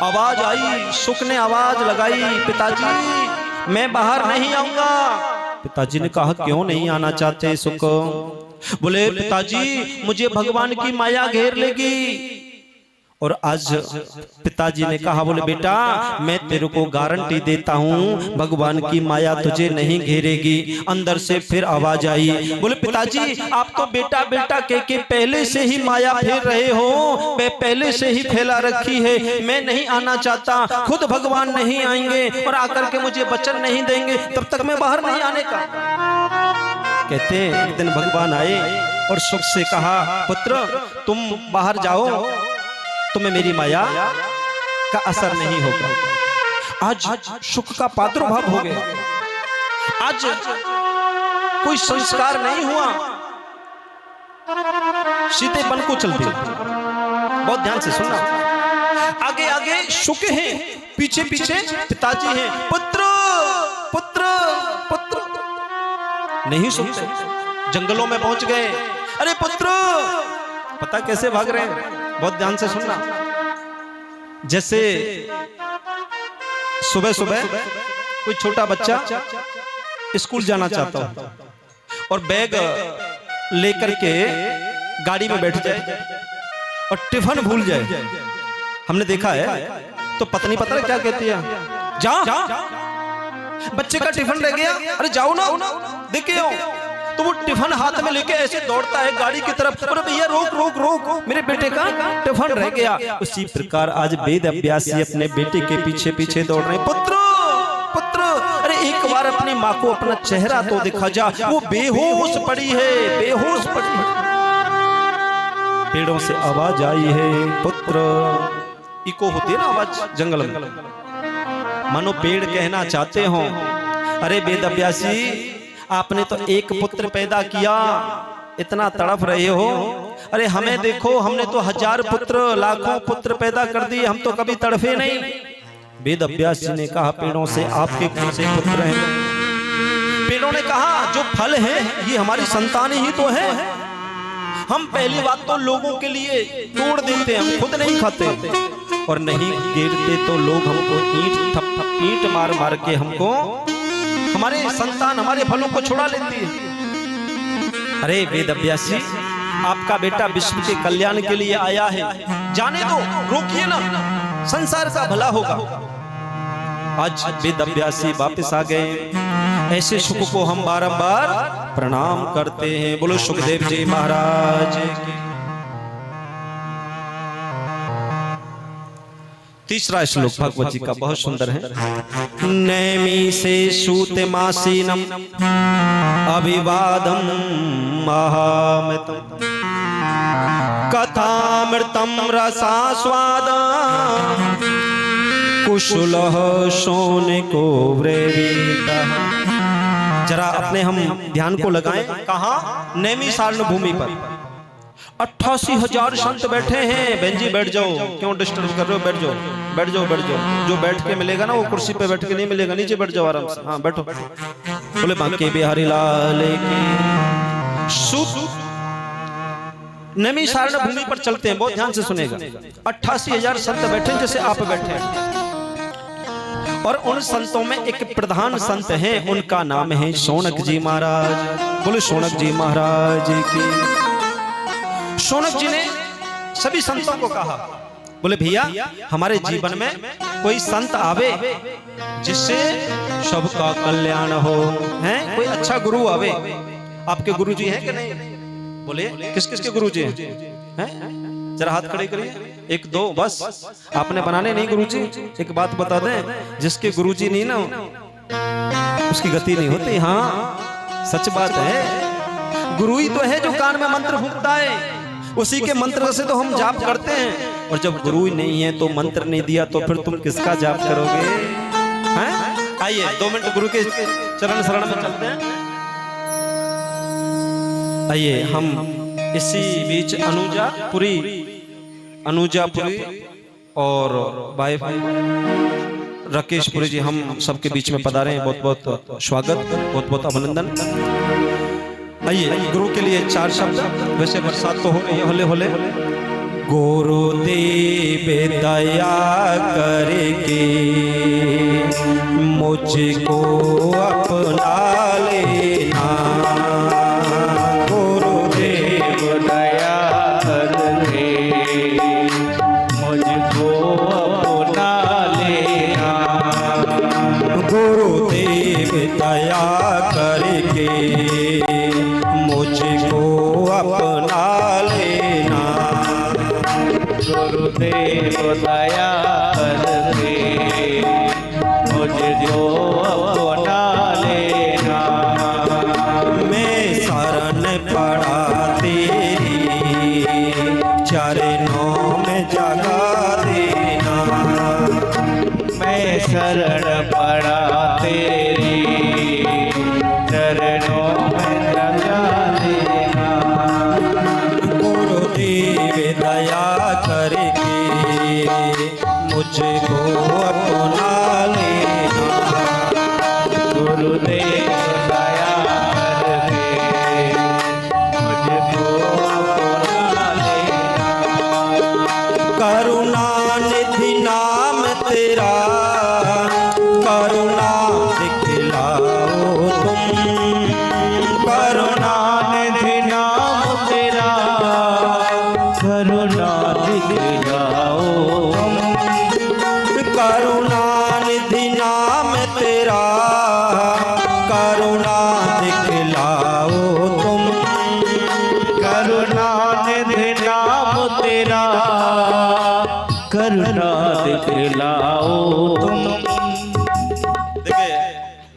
आवाज आई, सुख ने आवाज लगाई पिताजी मैं बाहर नहीं आऊंगा। पिताजी ने कहा क्यों नहीं आना चाहते सुख? बोले पिताजी मुझे भगवान की माया घेर लेगी। और आज पिताजी ने कहा बोले बेटा मैं तेरे को गारंटी देता हूं भगवान की माया तुझे नहीं घेरेगी। अंदर से फिर आवाज आई, बोले पिताजी आप तो बेटा बेटा कह के पहले से ही माया फेर रहे हो, मैं पहले से ही फैला रखी है, मैं नहीं आना चाहता, खुद भगवान नहीं आएंगे और आकर के मुझे वचन नहीं देंगे तब तक मैं बाहर नहीं आने का। कहते एक दिन भगवान आए और सुख से कहा पुत्र तुम बाहर जाओ, तुम्हें मेरी माया का असर नहीं होगा। आज सुख का प्रादुर्भाव हो गया, आज कोई संस्कार नहीं हुआ, सीधे बन को चलते। बहुत ध्यान से सुनना, आगे आगे सुख है, पीछे पीछे पिताजी हैं। पुत्र पुत्र पुत्र नहीं सुनते, जंगलों में पहुंच गए। अरे पुत्र, पता कैसे भाग रहे हैं? बहुत ध्यान से सुनना। जैसे सुबह सुबह कोई छोटा बच्चा स्कूल जाना चाहता हो और बैग लेकर के गाड़ी में बैठ जाए और टिफिन भूल जाए, हमने देखा है। तो पत्नी पता है क्या कहती है? जा, बच्चे का टिफिन रह गया, अरे जाओ ना देखे हो। तो वो टिफिन हाथ में लेके ऐसे दौड़ता है गाड़ी की तरफ, अरे भैया रोक रोक रोक, मेरे बेटे का टिफिन रह गया। उसी प्रकार आज वेद अभ्यासी अपने बेटे के पीछे पीछे दौड़ रहे हैं। पुत्र पुत्र, अरे एक बार अपनी माँ को अपना चेहरा तो दिखा जा, वो बेहोश पड़ी है, बेहोश पड़ी है। पेड़ों से आवाज आई है पुत्र, इको होती है ना आवाज जंगल में, मानो पेड़ कहना चाहते हो अरे वेद अभ्यासी आपने तो एक पुत्र पैदा किया, इतना तड़प रहे हो। अरे हमें देखो, हमने तो 1000 पुत्र लाखों पुत्र पैदा कर दिए, हम तो कभी तड़फे नहीं। वेद अभ्यास जी ने कहा पेड़ों से आपके कौन से पुत्र हैं? पेड़ों ने कहा जो फल है ये हमारी संतान ही तो है। हम पहली बात तो लोगों के लिए तोड़ देते हैं, हम खुद नहीं खाते, और नहीं गिरते तो लोग हमको ईंट मार मार के हमको, हमारे संतान हमारे फलों को छुड़ा लेती है। अरे वेद अभ्यासी आपका बेटा विश्व के कल्याण के लिए आया है, जाने दो, रोकिए ना, संसार का भला होगा। आज वेद अभ्यासी वापस आ गए। ऐसे सुख को हम बारंबार प्रणाम करते हैं। बोलो सुखदेव जी महाराज की। तीसरा श्लोक भगवत जी का बहुत सुंदर है। नैमी से सूत मासीनम अभिवादम महामृतम कथामृतम रसास्वाद कुशलः शोनिको व्रेवीतः। जरा अपने हम ध्यान को लगाएं। कहाँ? नैमी सारण भूमि पर 88,000 संत बैठे हैं। बहन जी बैठ जाओ, क्यों डिस्टर्ब कर रहे हो? बैठ जाओ बैठ जाओ बैठ जाओ। जो बैठ के मिलेगा ना वो कुर्सी पे बैठ के नहीं मिलेगा, नीचे बैठ जाओ आराम से। हाँ बैठो। बोले बांके बिहारी लाल की। सुत नैमी सारण भूमि पर चलते हैं, बहुत ध्यान से सुनेगा। 88,000 संत बैठे जैसे आप बैठे हैं, और उन संतों में एक प्रधान संत हैं, उनका नाम है शौनक जी महाराज। बोले शौनक जी महाराज की। शौनक जी ने सभी संतों को कहा बोले भैया हमारे जीवन में कोई संत आवे जिससे सबका कल्याण हो, हैं कोई अच्छा गुरु आवे। आपके गुरु जी हैं कि नहीं? बोले किस किस के गुरु जी हैं? जरा हाथ खड़े करिए, एक दो बस, आपने बनाने नहीं गुरु जी। एक बात बता दें, जिसके गुरु जी नहीं ना उसकी गति नहीं होती। हाँ सच बात है, गुरु ही तो है जो कान में मंत्र फूंकता है, उसी के मंत्र से तो हम जाप करते हैं। और जब गुरु ही नहीं है तो मंत्र नहीं दिया तो फिर तुम किसका जाप करोगे? हैं? आइए 2 मिनट गुरु के चरण शरण में चलते हैं। आइए हम इसी बीच अनुजापुरी और वाइफ राकेशपुरी जी हम सबके बीच में पधारे हैं। बहुत बहुत स्वागत, बहुत बहुत अभिनंदन। आइए गुरु के लिए 4 शब्द। वैसे बरसात तो हो रही है, होले होले। गुरुदेव दया करके मुझको अपना लेना, गुरुदेव दया करके मुझको अपना लेना, गुरुदेव दया करके मुझको अपना लेना, गुरुदेव दया करके मुझको अपना लेना। मैं शरण पड़ा तेरी चरणों में जगा देना, मैं शरण पड़ा तेरी चरणों में लगा देना, गुरुदेव दया करके मुझको अपना लेना, गुरुदेव दया करके मुझको अपना लेना, करुणा निधि नाम तेरा करुणा दिखलाओ तुम, करुणा निधि नाम तेरा करुणा दिखलाओ तुम, करुणा निधि नाम तेरा करुणा दिखलाओ तुम, करुणा निधि नाम तेरा करुणा दिखलाओ तुम। देखिए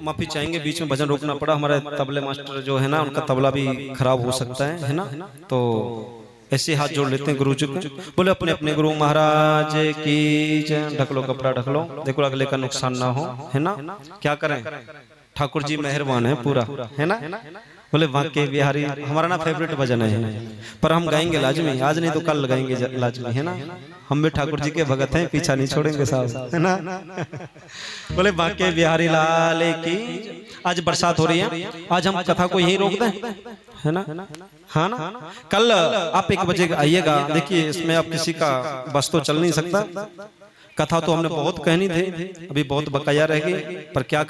माफी चाहेंगे, बीच में भजन रोकना पड़ा, हमारे तबले मास्टर जो है ना उनका तबला भी खराब हो सकता है ना। तो ऐसे हाथ जोड़ लेते हैं गुरु जी को, बोले अपने अपने गुरु महाराज की जय। ढक लो कपड़ा ढक लो, देखो अगले का नुकसान ना हो, है ना। क्या करें, ठाकुर जी मेहरबान है पूरा, है ना। बोले वाके बिहारी हमारा ना फेवरेट भजन है, पर हम गाएंगे लाजमी, आज नहीं तो कल गाएंगे लाजमी, है ना। हम भी ठाकुर जी के भगत हैं, पीछा नहीं छोड़ेंगे साहब, है ना। बोले वाके बिहारी लाल की। आज बरसात हो रही है, आज हम कथा को यहीं रोक दें, है ना। हाँ ना, कल आप 1 बजे आइएगा। देखिए इसमें अब किसी का बस तो चल नहीं सकता, कथा तो हमने बहुत कहनी थी, अभी बहुत बकाया रह गई, पर क्या